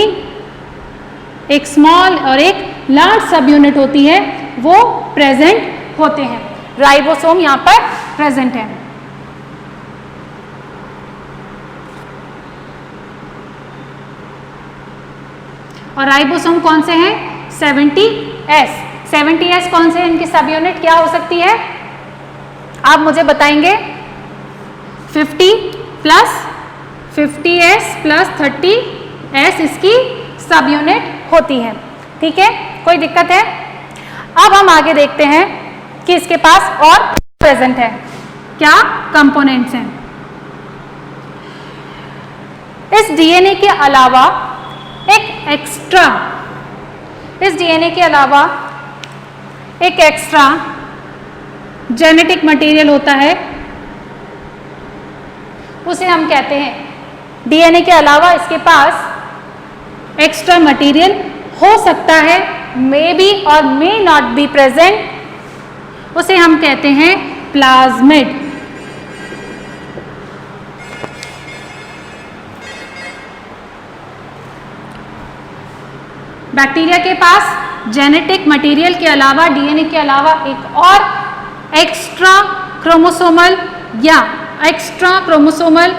एक स्मॉल और एक लार्ज सब यूनिट होती है वो प्रेजेंट होते हैं। राइबोसोम यहां पर प्रेजेंट है। और राइबोसोम कौन से हैं, 70S। 70S कौन से, इनकी सब यूनिट क्या हो सकती है, आप मुझे बताएंगे। 50 प्लस 50S प्लस 30S इसकी सब यूनिट होती है, ठीक है, कोई दिक्कत है। अब हम आगे देखते हैं कि इसके पास और प्रेजेंट है, क्या कंपोनेंट्स हैं। इस डीएनए के अलावा एक एक्स्ट्रा, इस डीएनए के अलावा एक एक्स्ट्रा जेनेटिक मटेरियल होता है, उसे हम कहते हैं, डीएनए के अलावा इसके पास एक्स्ट्रा मटेरियल हो सकता है, मे बी और मे नॉट बी प्रेजेंट, उसे हम कहते हैं प्लाज्मिड। बैक्टीरिया के पास जेनेटिक मटेरियल के अलावा, डीएनए के अलावा एक और एक्स्ट्रा क्रोमोसोमल या एक्स्ट्रा क्रोमोसोमल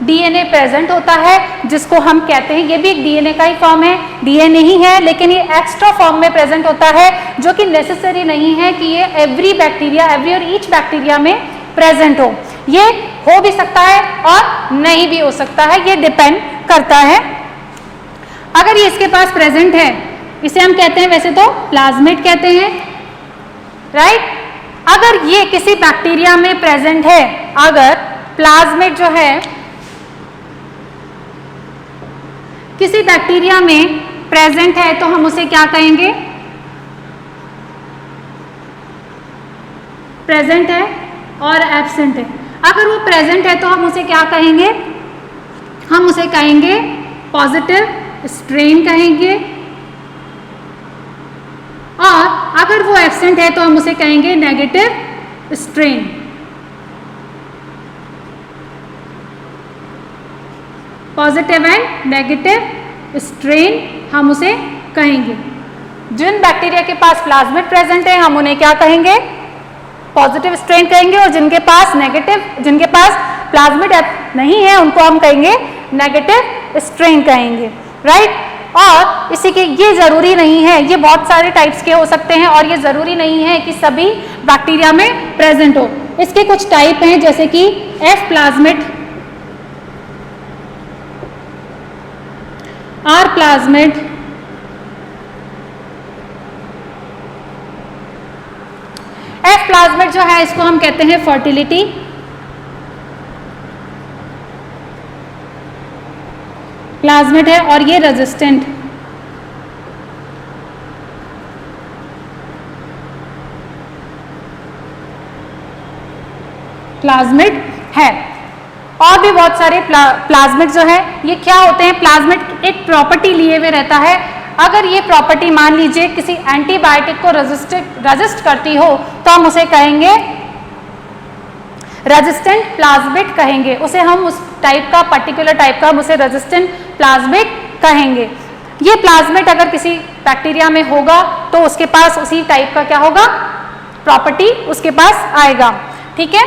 डीएनए प्रेजेंट होता है, जिसको हम कहते हैं, ये भी एक डीएनए का ही फॉर्म है, डीएनए ही है लेकिन ये एक्स्ट्रा फॉर्म में प्रेजेंट होता है, जो कि नेसेसरी नहीं है कि ये एवरी बैक्टीरिया, एवरी और ईच बैक्टीरिया में प्रेजेंट हो। ये हो भी सकता है और नहीं भी हो सकता है, ये डिपेंड करता है। अगर ये इसके पास प्रेजेंट है, इसे हम कहते हैं वैसे तो प्लाज्मिड कहते हैं, राइट। अगर ये किसी बैक्टीरिया में प्रेजेंट है, अगर प्लाज्मिड जो है किसी बैक्टीरिया में प्रेजेंट है तो हम उसे क्या कहेंगे, प्रेजेंट है और एब्सेंट है। अगर वो प्रेजेंट है तो हम उसे क्या कहेंगे, हम उसे कहेंगे पॉजिटिव स्ट्रेन कहेंगे, अगर वो एब्सेंट है तो हम उसे कहेंगे negative strain. Positive and negative strain हम उसे कहेंगे। जिन बैक्टीरिया के पास प्लाज्मिड प्रेजेंट है हम उन्हें क्या कहेंगे? पॉजिटिव स्ट्रेन कहेंगे, और जिनके पास प्लाज्मिड नहीं है उनको हम कहेंगे नेगेटिव स्ट्रेन कहेंगे, राइट। और इसी के ये जरूरी नहीं है, ये बहुत सारे टाइप्स के हो सकते हैं और ये जरूरी नहीं है कि सभी बैक्टीरिया में प्रेजेंट हो। इसके कुछ टाइप हैं जैसे कि F plasmid, R plasmid, F plasmid जो है इसको हम कहते हैं फर्टिलिटी, प्लाज्मिड है और ये रेजिस्टेंट, प्लाज्मिड है। और भी बहुत सारे प्लाज्मिड जो है ये क्या होते हैं? प्लाज्मिड एक प्रॉपर्टी लिए हुए रहता है। अगर ये प्रॉपर्टी मान लीजिए किसी एंटीबायोटिक को रेजिस्ट करती हो तो हम उसे कहेंगे रेजिस्टेंट प्लाज्मिड कहेंगे, उसे हम उस टाइप का पर्टिकुलर टाइप का हम उसे रेजिस्टेंट प्लाज्मिड कहेंगे। ये प्लाज्मिड अगर किसी बैक्टीरिया में होगा तो उसके पास उसी टाइप का क्या होगा? प्रॉपर्टी उसके पास आएगा, ठीक है।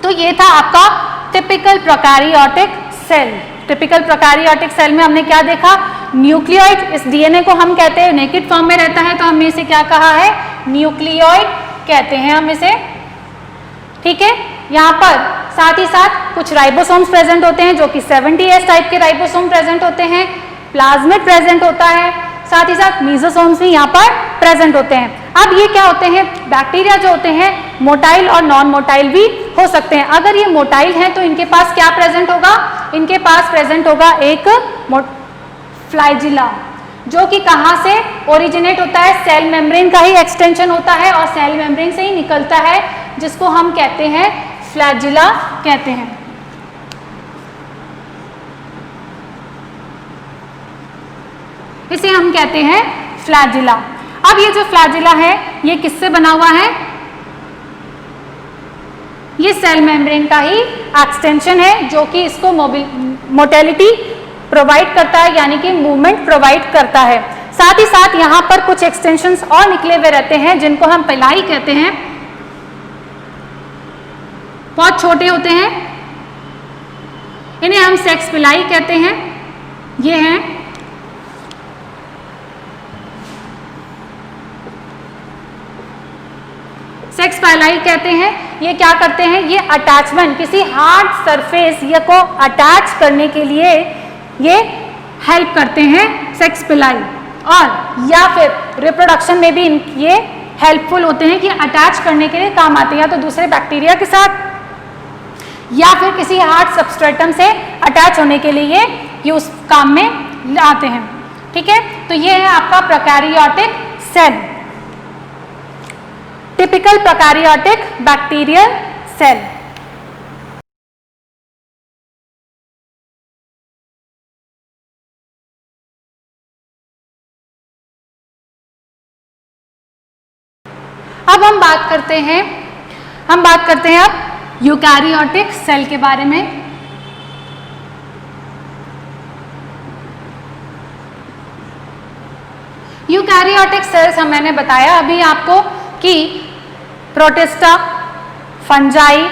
तो ये था आपका typical prokaryotic cell. Typical prokaryotic cell में हमने क्या देखा? न्यूक्लियोइड, इस डीएनए को हम कहते हैं नेकेड फॉर्म में रहता है तो हमने इसे क्या कहा है? न्यूक्लियोइड कहते हैं हम इसे, ठीक है। यहाँ पर साथ ही साथ कुछ राइबोसोम्स प्रेजेंट होते हैं जो कि 70S टाइप के राइबोसोम प्रेजेंट होते हैं, प्लाज्मिड प्रेजेंट होता है, साथ ही साथ मीजोसोम्स भी यहाँ पर प्रेजेंट होते हैं। अब ये क्या होते हैं? बैक्टीरिया जो होते हैं मोटाइल और नॉन मोटाइल भी हो सकते हैं। अगर ये मोटाइल हैं तो इनके पास क्या प्रेजेंट होगा? इनके पास प्रेजेंट होगा एक फ्लैजिला, जो कि कहाँ से ओरिजिनेट होता है? सेल मेम्ब्रेन का ही एक्सटेंशन होता है और सेल मेम्ब्रेन से ही निकलता है, जिसको हम कहते हैं फ्लैजिला कहते हैं। इसे हम कहते हैं फ्लैजिला। अब ये जो फ्लैजिला है ये किससे बना हुआ है? ये सेल मेम्ब्रेन का ही एक्सटेंशन है जो कि इसको मोटिलिटी प्रोवाइड करता है, यानी कि मूवमेंट प्रोवाइड करता है। साथ ही साथ यहाँ पर कुछ एक्सटेंशंस और निकले हुए रहते हैं जिनको हम पिलाई कहते हैं, बहुत छोटे होते हैं, इन्हें हम सेक्स पिलाई कहते हैं। ये हैं सेक्स पिलाई कहते हैं। ये क्या करते हैं? ये अटैचमेंट किसी हार्ड सरफेस या को अटैच करने के लिए ये हेल्प करते हैं सेक्स पिलाई, और या फिर रिप्रोडक्शन में भी ये हेल्पफुल होते हैं कि अटैच करने के लिए काम आते हैं, या तो दूसरे बैक्टीरिया के साथ या फिर किसी हार्ड सबस्ट्रेटम से अटैच होने के लिए ये उस काम में आते हैं, ठीक है। तो ये है आपका prokaryotic cell, typical prokaryotic bacterial cell. अब हम बात करते हैं अब यूकैरियोटिक सेल के बारे में। यूकैरियोटिक सेल्स मैंने बताया अभी आपको कि प्रोटिस्टा, फंजाई,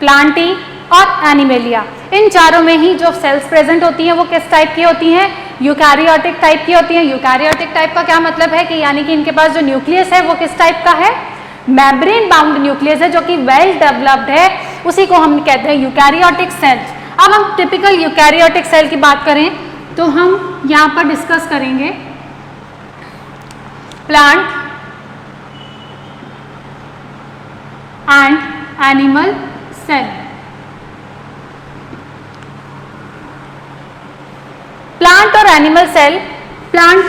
प्लांटी और एनिमेलिया, इन चारों में ही जो सेल्स प्रेजेंट होती हैं वो किस टाइप की होती हैं? यूकैरियोटिक टाइप की होती हैं। यूकैरियोटिक टाइप का क्या मतलब है कि यानी कि इनके पास जो न्यूक्लियस है वो किस टाइप का है? मेम्ब्रेन बाउंड न्यूक्लियस है, जो कि वेल डेवलप्ड है, उसी को हम कहते हैं यूकैरियोटिक सेल। अब हम टिपिकल यूकैरियोटिक सेल की बात करें तो हम यहाँ पर डिस्कस करेंगे plant and animal cell. Plant और एनिमल सेल, प्लांट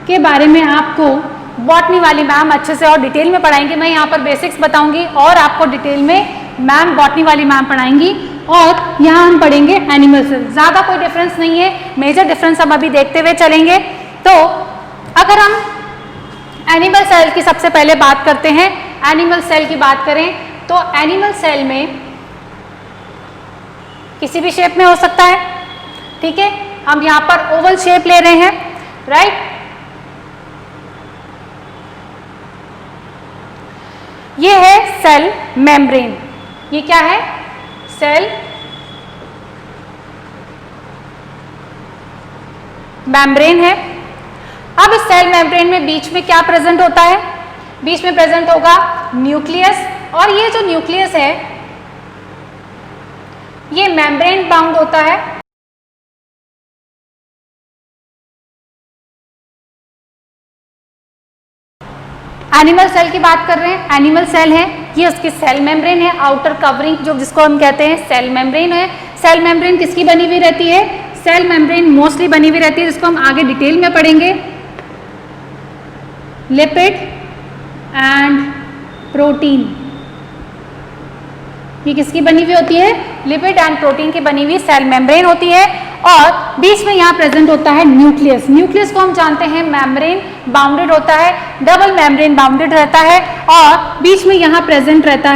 के बारे में आपको बॉटनी वाली मैम अच्छे से और डिटेल में पढ़ाएंगे। मैं यहाँ पर बेसिक्स बताऊंगी और आपको डिटेल में मैम बॉटनी वाली मैम पढ़ाएंगी, और यहाँ हम पढ़ेंगे एनिमल सेल। ज़्यादा कोई डिफरेंस नहीं है, मेजर डिफरेंस हम अभी देखते हुए चलेंगे। तो अगर हम एनिमल सेल की सबसे पहले बात करते हैं। एनिमल सेल की बात करें तो एनिमल सेल में किसी भी शेप में हो सकता है, ठीक है। हम यहां पर ओवल शेप ले रहे हैं, राइट। ये है सेल मेम्ब्रेन। ये क्या है? सेल मेम्ब्रेन है। अब इस सेल मेम्ब्रेन में बीच में क्या प्रेजेंट होता है? बीच में प्रेजेंट होगा न्यूक्लियस, और ये जो न्यूक्लियस है ये मेम्ब्रेन बाउंड होता है। एनिमल सेल की बात कर रहे हैं। एनिमल सेल है, ये उसकी सेल मेम्ब्रेन है, आउटर कवरिंग जो जिसको हम कहते हैं सेल मेम्ब्रेन है। सेल मेम्ब्रेन किसकी बनी हुई रहती है? सेल मेम्ब्रेन मोस्टली बनी हुई रहती है, जिसको हम आगे डिटेल में पढ़ेंगे। लिपिड एंड प्रोटीन, ये किसकी बनी हुई होती है? लिपिड एंड प्रोटीन की बनी हुई सेल मेम्ब्रेन होती है। और बीच में यहाँ प्रेजेंट होता है न्यूक्लियस। न्यूक्लियस को हम जानते हैं मेम्ब्रेन बाउंडेड होता है, डबल मेम्ब्रेन बाउंडेड रहता है, और बीच में यहाँ प्रेजेंट रहता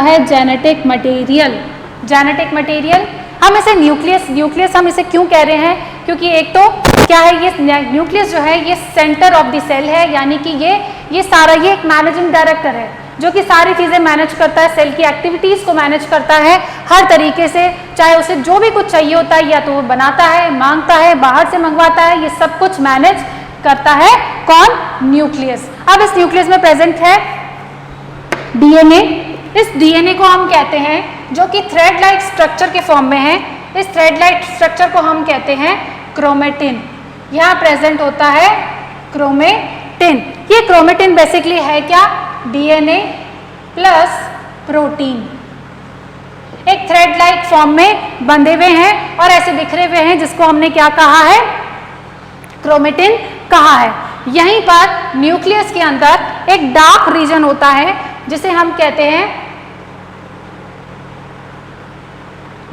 है जेनेटिक मटेरियल। जेनेटिक मटेरियल, हम इसे न्यूक्लियस हम इसे क्यों कह रहे हैं? क्योंकि एक तो क्या है, ये न्यूक्लियस जो है ये सेंटर ऑफ द सेल है, यानी कि ये सारा ये एक मैनेजिंग डायरेक्टर है जो कि सारी चीजें मैनेज करता है, सेल की एक्टिविटीज को मैनेज करता है हर तरीके से। चाहे उसे जो भी कुछ चाहिए होता है या तो वो बनाता है, मांगता है, बाहर से मंगवाता है, ये सब कुछ मैनेज करता है कौन? न्यूक्लियस। अब इस न्यूक्लियस में प्रेजेंट है डीएनए। इस डीएनए को हम कहते हैं, जो कि थ्रेड लाइक स्ट्रक्चर के फॉर्म में है, इस थ्रेड लाइक स्ट्रक्चर को हम कहते हैं क्रोमेटिन। यहाँ प्रेजेंट होता है क्रोमेटिन। ये क्रोमेटिन बेसिकली है क्या? डीएनए प्लस प्रोटीन, एक थ्रेड लाइक फॉर्म में बंधे हुए हैं और ऐसे बिखरे हुए हैं, जिसको हमने क्या कहा है? क्रोमेटिन कहा है। यहीं पर न्यूक्लियस के अंदर एक डार्क रीजन होता है, जिसे हम कहते हैं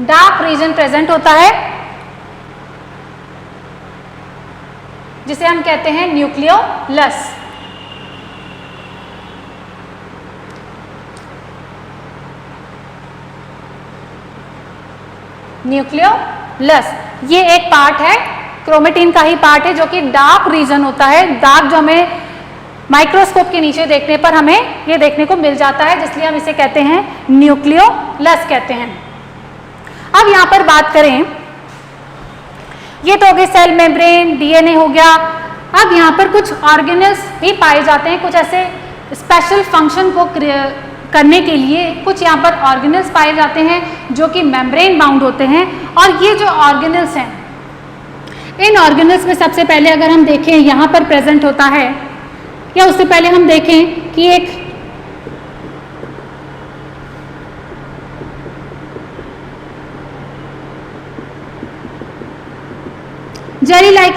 डार्क रीजन प्रेजेंट होता है, जिसे हम कहते हैं न्यूक्लियोलस। न्यूक्लियोलस ये एक पार्ट है, क्रोमेटिन का ही पार्ट है, जो कि डार्क रीजन होता है। डार्क जो हमें माइक्रोस्कोप के नीचे देखने पर हमें ये देखने को मिल जाता है, जिसलिए हम इसे कहते हैं न्यूक्लियोलस कहते हैं। अब यहां पर बात करें, ये तो हो गई सेल मेम्ब्रेन, डीएनए हो गया। अब यहाँ पर कुछ ऑर्गेनेल्स भी पाए जाते हैं, कुछ ऐसे स्पेशल फंक्शन को करने के लिए कुछ यहाँ पर ऑर्गेनेल्स पाए जाते हैं जो कि मेम्ब्रेन बाउंड होते हैं। और ये जो ऑर्गेनेल्स हैं, इन ऑर्गेनेल्स में सबसे पहले अगर हम देखें यहाँ पर प्रेजेंट होता है, या उससे पहले हम देखें कि एक जेली लाइक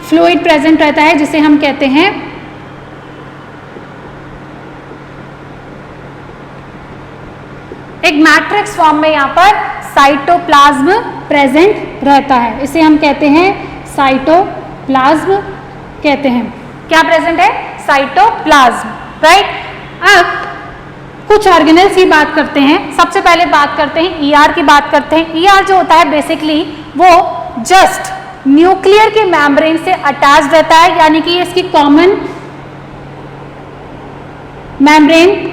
फ्लूइड प्रेजेंट रहता है, जिसे हम कहते हैं एक मैट्रिक्स फॉर्म में यहाँ पर साइटोप्लाज्म प्रेजेंट रहता है, इसे हम कहते हैं साइटोप्लाज्म कहते हैं। क्या प्रेजेंट है? Cytoplasm, right. अब कुछ ऑर्गेनेल्स की बात करते हैं। सबसे पहले बात करते हैं ईआर की बात करते हैं। ईआर जो होता है बेसिकली वो जस्ट न्यूक्लियर के मेम्ब्रेन से अटैच रहता है, यानी कि इसकी कॉमन मेम्ब्रेन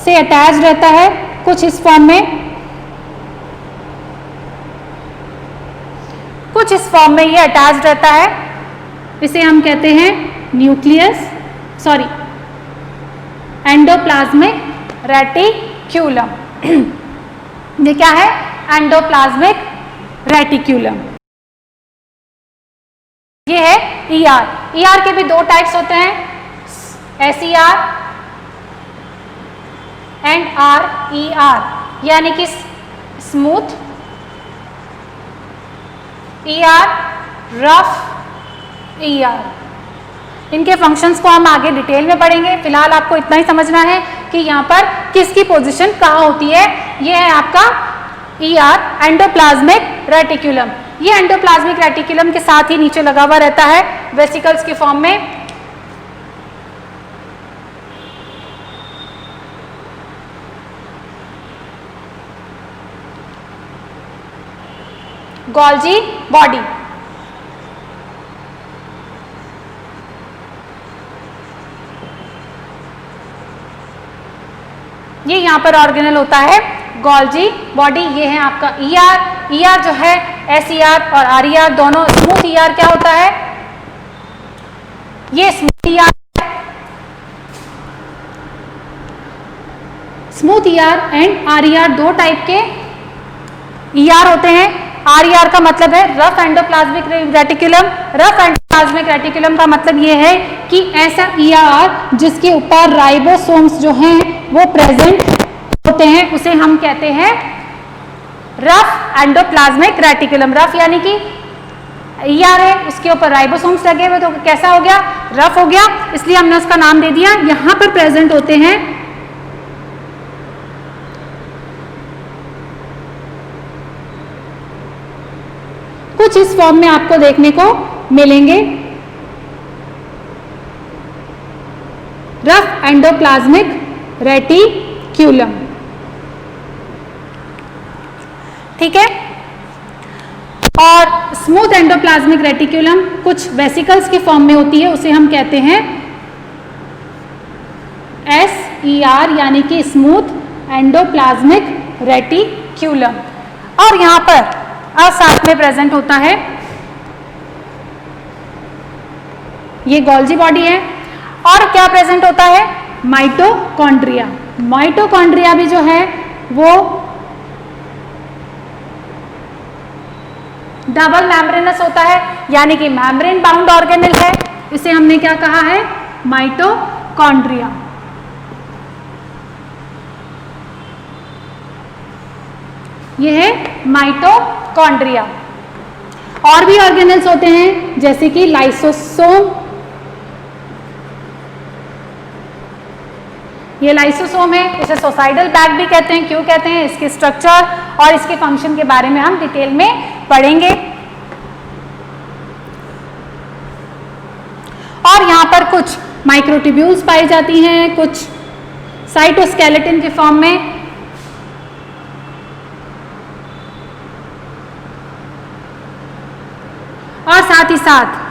से अटैच रहता है कुछ इस फॉर्म में, कुछ इस फॉर्म में ये अटैच रहता है। इसे हम कहते हैं एंडोप्लाज्मिक रेटिक्यूलम। ये क्या है? Endoplasmic reticulum. ये है ईआर। ईआर के भी दो टाइप्स होते हैं, एसईआर एंड आरईआर, यानी कि स्मूथ ईआर, रफ ईआर। इनके फंक्शंस को हम आगे डिटेल में पढ़ेंगे। फिलहाल आपको इतना ही समझना है कि यहाँ पर किसकी पोजीशन कहाँ होती है। ये है आपका ER, एंडोप्लाज्मिक रेटिकुलम। ये एंडोप्लाज्मिक रेटिकुलम के साथ ही नीचे लगा हुआ रहता है वेसिकल्स के फॉर्म में। गोल्जी बॉडी, ये यहाँ पर ऑर्गेनल होता है गोल्जी बॉडी। ये है आपका ER जो है SER और RER दोनों। स्मूथ ER क्या होता है, ये smooth ER, smooth ER and RER दो टाइप के ER होते हैं। RER का मतलब है rough endoplasmic reticulum. Rough endoplasmic reticulum का मतलब ये है कि ऐसा ER जिसके ऊपर राइबोसोम्स जो हैं वो प्रेजेंट होते हैं, उसे हम कहते हैं रफ एंडोप्लाज्मिक रेटिकुलम। रफ यानी कि ER है, उसके ऊपर राइबोसोम्स लगे हुए, तो कैसा हो गया, रफ हो गया, इसलिए हमने उसका नाम दे दिया। यहां पर प्रेजेंट होते हैं कुछ इस फॉर्म में आपको देखने को मिलेंगे, रफ एंडोप्लाज्मिक रेटिक्यूलम। ठीक है, और स्मूथ एंडोप्लाज्मिक रेटिक्यूलम कुछ वेसिकल्स के फॉर्म में होती है, उसे हम कहते हैं SER यानी कि स्मूथ एंडोप्लाज्मिक रेटिक्यूलम। और यहां पर साथ में प्रेजेंट होता है ये गोल्जी बॉडी है। और क्या प्रेजेंट होता है, माइटोकॉन्ड्रिया। माइटोकॉन्ड्रिया भी जो है वो डबल मैम्ब्रेनस होता है, यानी कि मैम्ब्रेन बाउंड ऑर्गेनल है। इसे हमने क्या कहा है, माइटोकॉन्ड्रिया। ये है माइटोकॉन्ड्रिया। और भी ऑर्गेनल्स होते हैं जैसे कि लाइसोसोम। ये लाइसोसोम है, इसे सोसाइडल बैग भी कहते हैं। क्यों कहते हैं, इसके स्ट्रक्चर और इसके फंक्शन के बारे में हम डिटेल में पढ़ेंगे। और यहां पर कुछ माइक्रोट्यूब्यूल्स पाई जाती हैं, कुछ साइटोस्केलेटन के फॉर्म में। और साथ ही साथ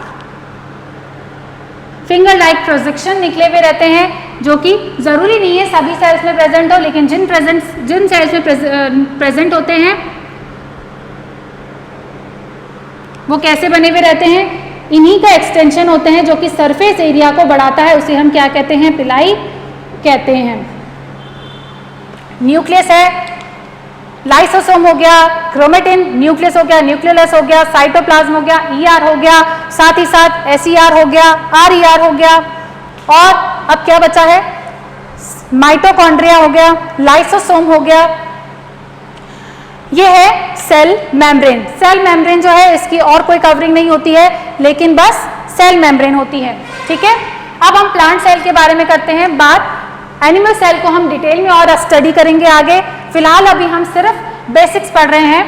फिंगर लाइक प्रोजेक्शन निकले हुए रहते हैं, जो कि जरूरी नहीं है सभी सेल्स में प्रेजेंट हो, लेकिन जिन सेल्स में प्रेजेंट होते हैं वो कैसे बने हुए रहते हैं, इन्हीं का एक्सटेंशन होते हैं जो कि सरफेस एरिया को बढ़ाता है। उसे हम क्या कहते हैं, पिलाई कहते हैं। न्यूक्लियस है, लाइसोसोम हो गया, क्रोमेटिन, न्यूक्लियस हो गया, न्यूक्लियोलस हो गया, साइटोप्लाज्म हो गया, ER हो गया, साथ ही साथ SER हो गया, RER हो गया। और अब क्या बचा है, माइटोकॉन्ड्रिया हो गया, लाइसोसोम हो गया। ये है सेल मेम्ब्रेन। सेल मेम्ब्रेन जो है इसकी और कोई कवरिंग नहीं होती है, लेकिन बस सेल मेम्ब्रेन होती है। ठीक है, अब हम प्लांट सेल के बारे में करते हैं बात। एनिमल सेल को हम डिटेल में और स्टडी करेंगे आगे। फिलहाल अभी हम सिर्फ बेसिक्स पढ़ रहे हैं।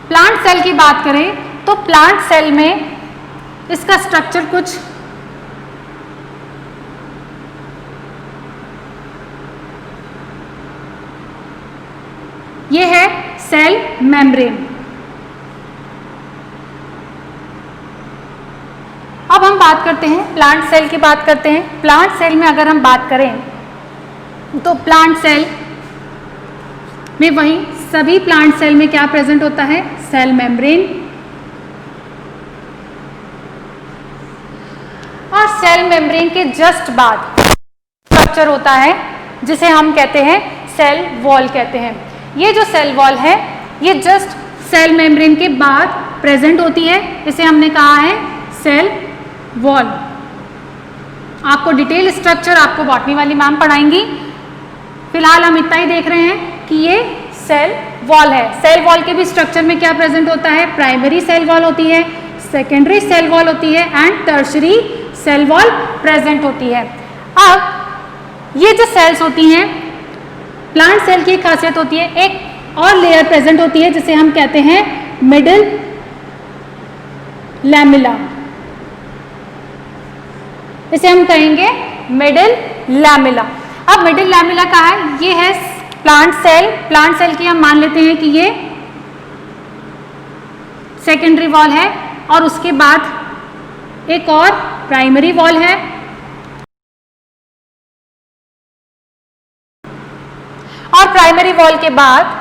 प्लांट सेल की बात करें तो प्लांट सेल में इसका स्ट्रक्चर कुछ ये है, सेल मेम्ब्रेन। अब हम बात करते हैं प्लांट सेल की बात करते हैं। प्लांट सेल में अगर हम बात करें तो प्लांट सेल में वही सभी प्लांट सेल में क्या प्रेजेंट होता है, सेल मेम्ब्रेन। और सेल मेम्ब्रेन के जस्ट बाद स्ट्रक्चर होता है जिसे हम कहते हैं सेल वॉल कहते हैं। ये जो सेल वॉल है ये जस्ट सेल मेम्ब्रेन के बाद प्रेजेंट होती है, इसे हमने कहा है सेल वॉल। आपको डिटेल स्ट्रक्चर आपको बॉटनी वाली मैम पढ़ाएंगी। फिलहाल हम इतना ही देख रहे हैं कि ये सेल वॉल है। सेल वॉल के भी स्ट्रक्चर में क्या प्रेजेंट होता है, प्राइमरी सेल वॉल होती है, सेकेंडरी सेल वॉल होती है and tertiary cell wall present होती है। अब ये जो सेल्स होती हैं, प्लांट सेल की एक खासियत होती है, एक और लेयर प्रेजेंट होती है जिसे हम कहते हैं मिडिल लैमेला, इसे हम कहेंगे मिडिल लैमेला। अब मिडिल लैमेला का है, ये है प्लांट सेल। प्लांट सेल की हम मान लेते हैं कि ये सेकेंडरी वॉल है और उसके बाद एक और प्राइमरी वॉल है और प्राइमरी वॉल के बाद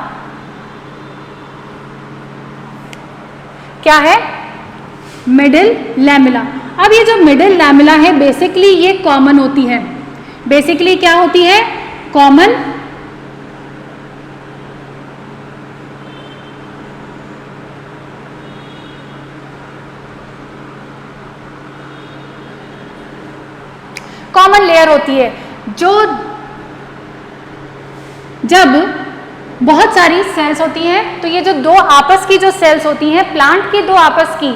क्या है, मिडिल लैमेला। अब ये जो मिडिल लैमेला है बेसिकली ये कॉमन होती है, बेसिकली क्या होती है, कॉमन। कॉमन लेयर होती है जो जब बहुत सारी सेल्स होती हैं तो ये जो दो आपस की जो सेल्स होती हैं, प्लांट की दो आपस की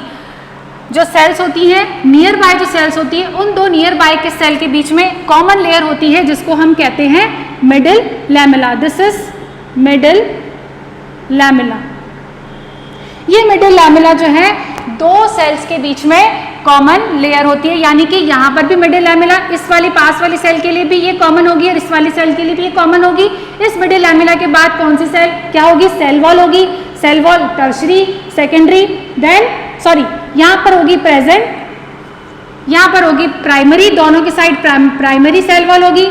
जो सेल्स होती हैं, नियर बाय जो सेल्स होती है, उन दो नियर बाय के सेल के बीच में कॉमन लेयर होती है जिसको हम कहते हैं middle lamella. This is middle lamella. ये मिडिल लैमेला जो है दो सेल्स के बीच में कॉमन लेयर होती है, यानी कि यहाँ पर भी मिडिल लैमेला, इस वाली पास वाली सेल के लिए भी ये कॉमन होगी और इस वाली सेल के लिए भी ये कॉमन होगी। इस मिडिल लैमेला के बाद कौन सी सेल क्या होगी, सेल वॉल होगी। Cell wall tertiary, secondary, then sorry यहाँ पर होगी प्रेजेंट, यहाँ पर होगी प्राइमरी, दोनों की साइड प्राइमरी सेल वॉल होगी।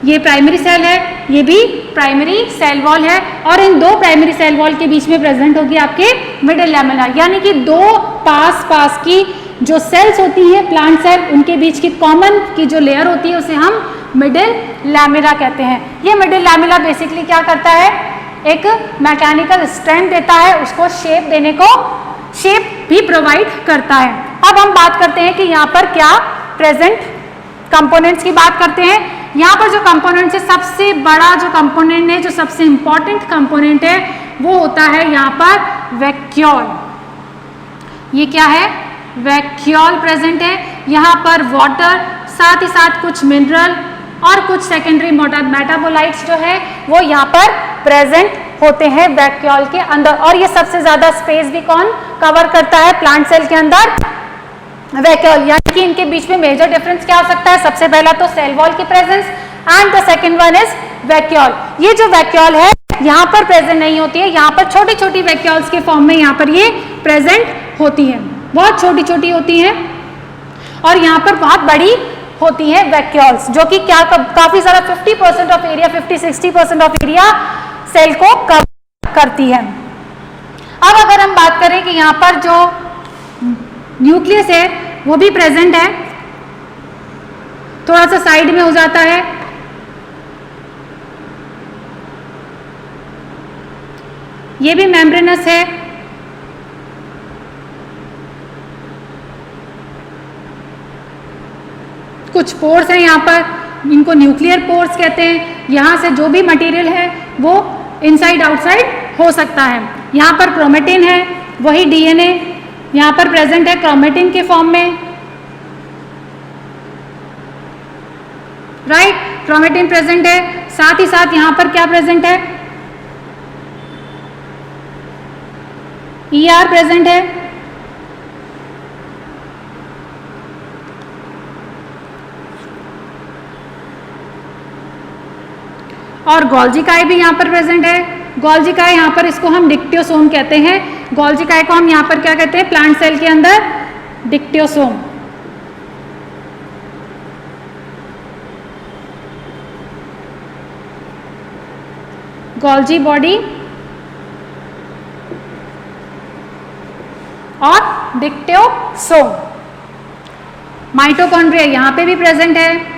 ये प्राइमरी सेल है, ये भी प्राइमरी सेल वॉल है और इन दो प्राइमरी सेल वॉल के बीच में प्रेजेंट होगी आपके मिडिल लैमेला, यानी कि दो पास की जो सेल्स होती हैं प्लांट सेल, उनके बीच की कॉमन की जो लेयर होती है उसे हम मिडिल लैमेला कहते हैं। ये मिडिल लैमेला बेसिकली क्या करता है, एक मैकेनिकल स्ट्रेंथ देता है, उसको शेप देने को शेप भी प्रोवाइड करता है। अब हम बात करते हैं कि यहाँ पर क्या प्रेजेंट कंपोनेंट्स की बात करते हैं। यहाँ पर जो कंपोनेंट है, सबसे बड़ा जो कंपोनेंट है, जो सबसे इंपॉर्टेंट कंपोनेंट है वो होता है यहाँ पर वैक्यूल। ये क्या है, वैक्यूल प्रेजेंट है। यहाँ पर वाटर, साथ ही साथ कुछ मिनरल और कुछ सेकेंडरी मेटाबोलाइट्स जो है वो यहाँ पर प्रेजेंट होते हैं वैक्यूल के अंदर। और ये सबसे ज्यादा स्पेस भी कौन कवर करता है प्लांट सेल के अंदर, वैक्यूल। यानी कि इनके बीच में मेजर डिफरेंस क्या हो सकता है, सबसे पहला तो सेल वॉल की presence and the second one is vacuole. ये जो वैक्यूल है यहाँ पर प्रेजेंट नहीं होती है, यहाँ पर छोटी छोटी वैक्यूल्स के फॉर्म में यहाँ पर ये प्रेजेंट होती है, बहुत छोटी छोटी होती हैं और यहाँ पर बहुत बड़ी होती हैं वैक्यूल्स, जो कि क्या काफी सारा 50% of area, 50-60% of area cell को कवर करती है। अब अगर हम बात करें कि यहाँ पर जो न्यूक्लियस है वो भी प्रेजेंट है, थोड़ा सा साइड में हो जाता है। ये भी मेम्ब्रेनस है, कुछ पोर्स हैं यहाँ पर, इनको न्यूक्लियर पोर्स कहते हैं। यहाँ से जो भी मटेरियल है वो इनसाइड आउटसाइड हो सकता है। यहाँ पर क्रोमेटिन है, वही डीएनए यहाँ पर प्रेजेंट है क्रोमेटिन के फॉर्म में, राइट, क्रोमेटिन प्रेजेंट है। साथ ही साथ यहाँ पर क्या प्रेजेंट है, ईआर प्रेजेंट है। और गोल्जी काय भी यहाँ पर प्रेजेंट है। गोल्जी काय यहाँ पर, इसको हम डिक्टियोसोम कहते हैं। गोल्जी काय को हम यहाँ पर क्या कहते हैं, प्लांट सेल के अंदर डिक्टियोसोम। गोल्जी बॉडी और डिक्टियोसोम। माइटोकॉन्ड्रिया यहाँ पे भी प्रेजेंट है,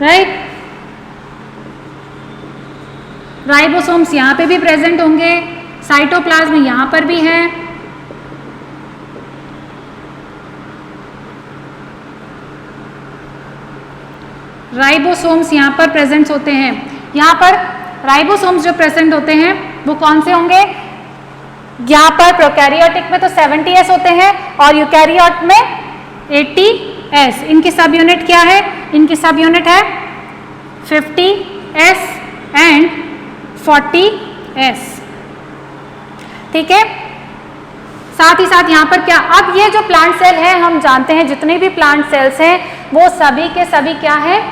राइट। राइबोसोम्स यहाँ पे भी प्रेजेंट होंगे, साइटोप्लाज्म यहाँ पर भी है। राइबोसोम्स यहाँ पर प्रेजेंट होते हैं। यहाँ पर राइबोसोम्स जो प्रेजेंट होते हैं वो कौन से होंगे, यहाँ पर प्रोकैरियोटिक में तो 70S होते हैं और यूकैरियोट में 80s। इनकी सब यूनिट क्या है? इनकी सब यूनिट है 50s एंड 40s। ठीक है, साथ ही साथ यहाँ पर क्या, अब ये जो प्लांट सेल है हम जानते हैं जितने भी प्लांट सेल्स हैं वो सभी के सभी क्या है?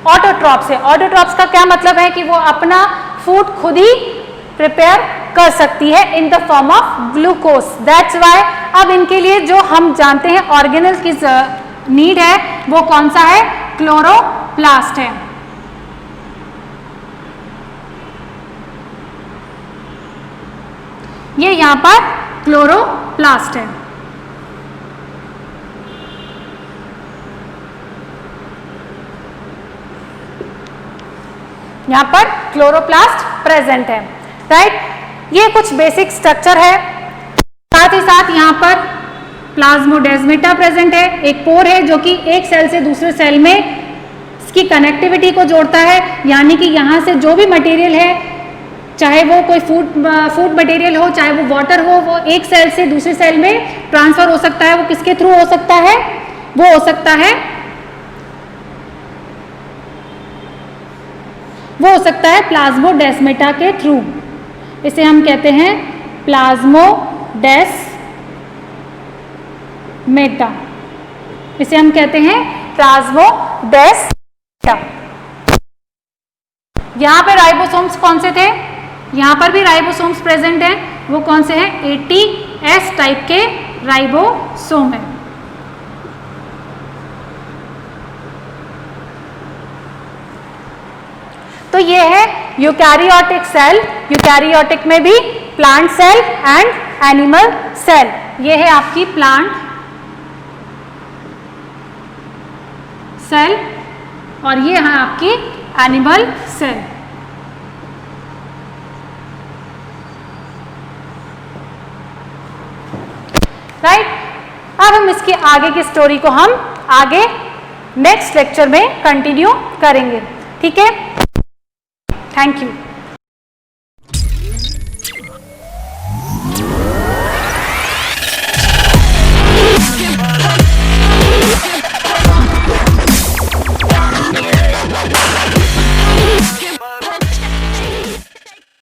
ऑटोट्रॉप्स है। ऑटोट्रॉप्स का क्या मतलब है कि वो अपना फूड खुद ही प्रिपेयर कर सकती है in the form of glucose. That's why अब इनके लिए जो हम जानते हैं ऑर्गेनेल की नीड है वो कौन सा है? क्लोरोप्लास्ट है। ये यहां पर क्लोरोप्लास्ट है। यहां पर क्लोरोप्लास्ट प्रेजेंट है, राइट। ये कुछ बेसिक स्ट्रक्चर है। साथ ही साथ यहां पर प्लाज्मोडेस्माटा प्रेजेंट है। एक पोर है जो कि एक सेल से दूसरे सेल में इसकी कनेक्टिविटी को जोड़ता है, यानी कि यहां से जो भी मटेरियल है, चाहे वो कोई फूड मटेरियल हो, चाहे वो वाटर हो, वो एक सेल से दूसरे सेल में ट्रांसफर हो सकता है। वो किसके थ्रू हो सकता है? वो हो सकता है प्लाज्मोडेस्माटा के थ्रू। इसे हम कहते हैं प्लाज्मोडेस्माटा। इसे हम कहते हैं प्लाज्मोडेस्माटा। यहां पे राइबोसोम्स कौन से थे? यहां पर भी राइबोसोम्स प्रेजेंट हैं। वो कौन से हैं? 80s टाइप के राइबोसोम है। तो ये है यूकैरियोटिक सेल। यूकैरियोटिक में भी plant cell and animal cell. ये है आपकी प्लांट सेल और ये है आपकी एनिमल सेल। राइट, अब हम इसके आगे की स्टोरी को हम आगे नेक्स्ट लेक्चर में कंटिन्यू करेंगे। ठीक है, थैंक यू।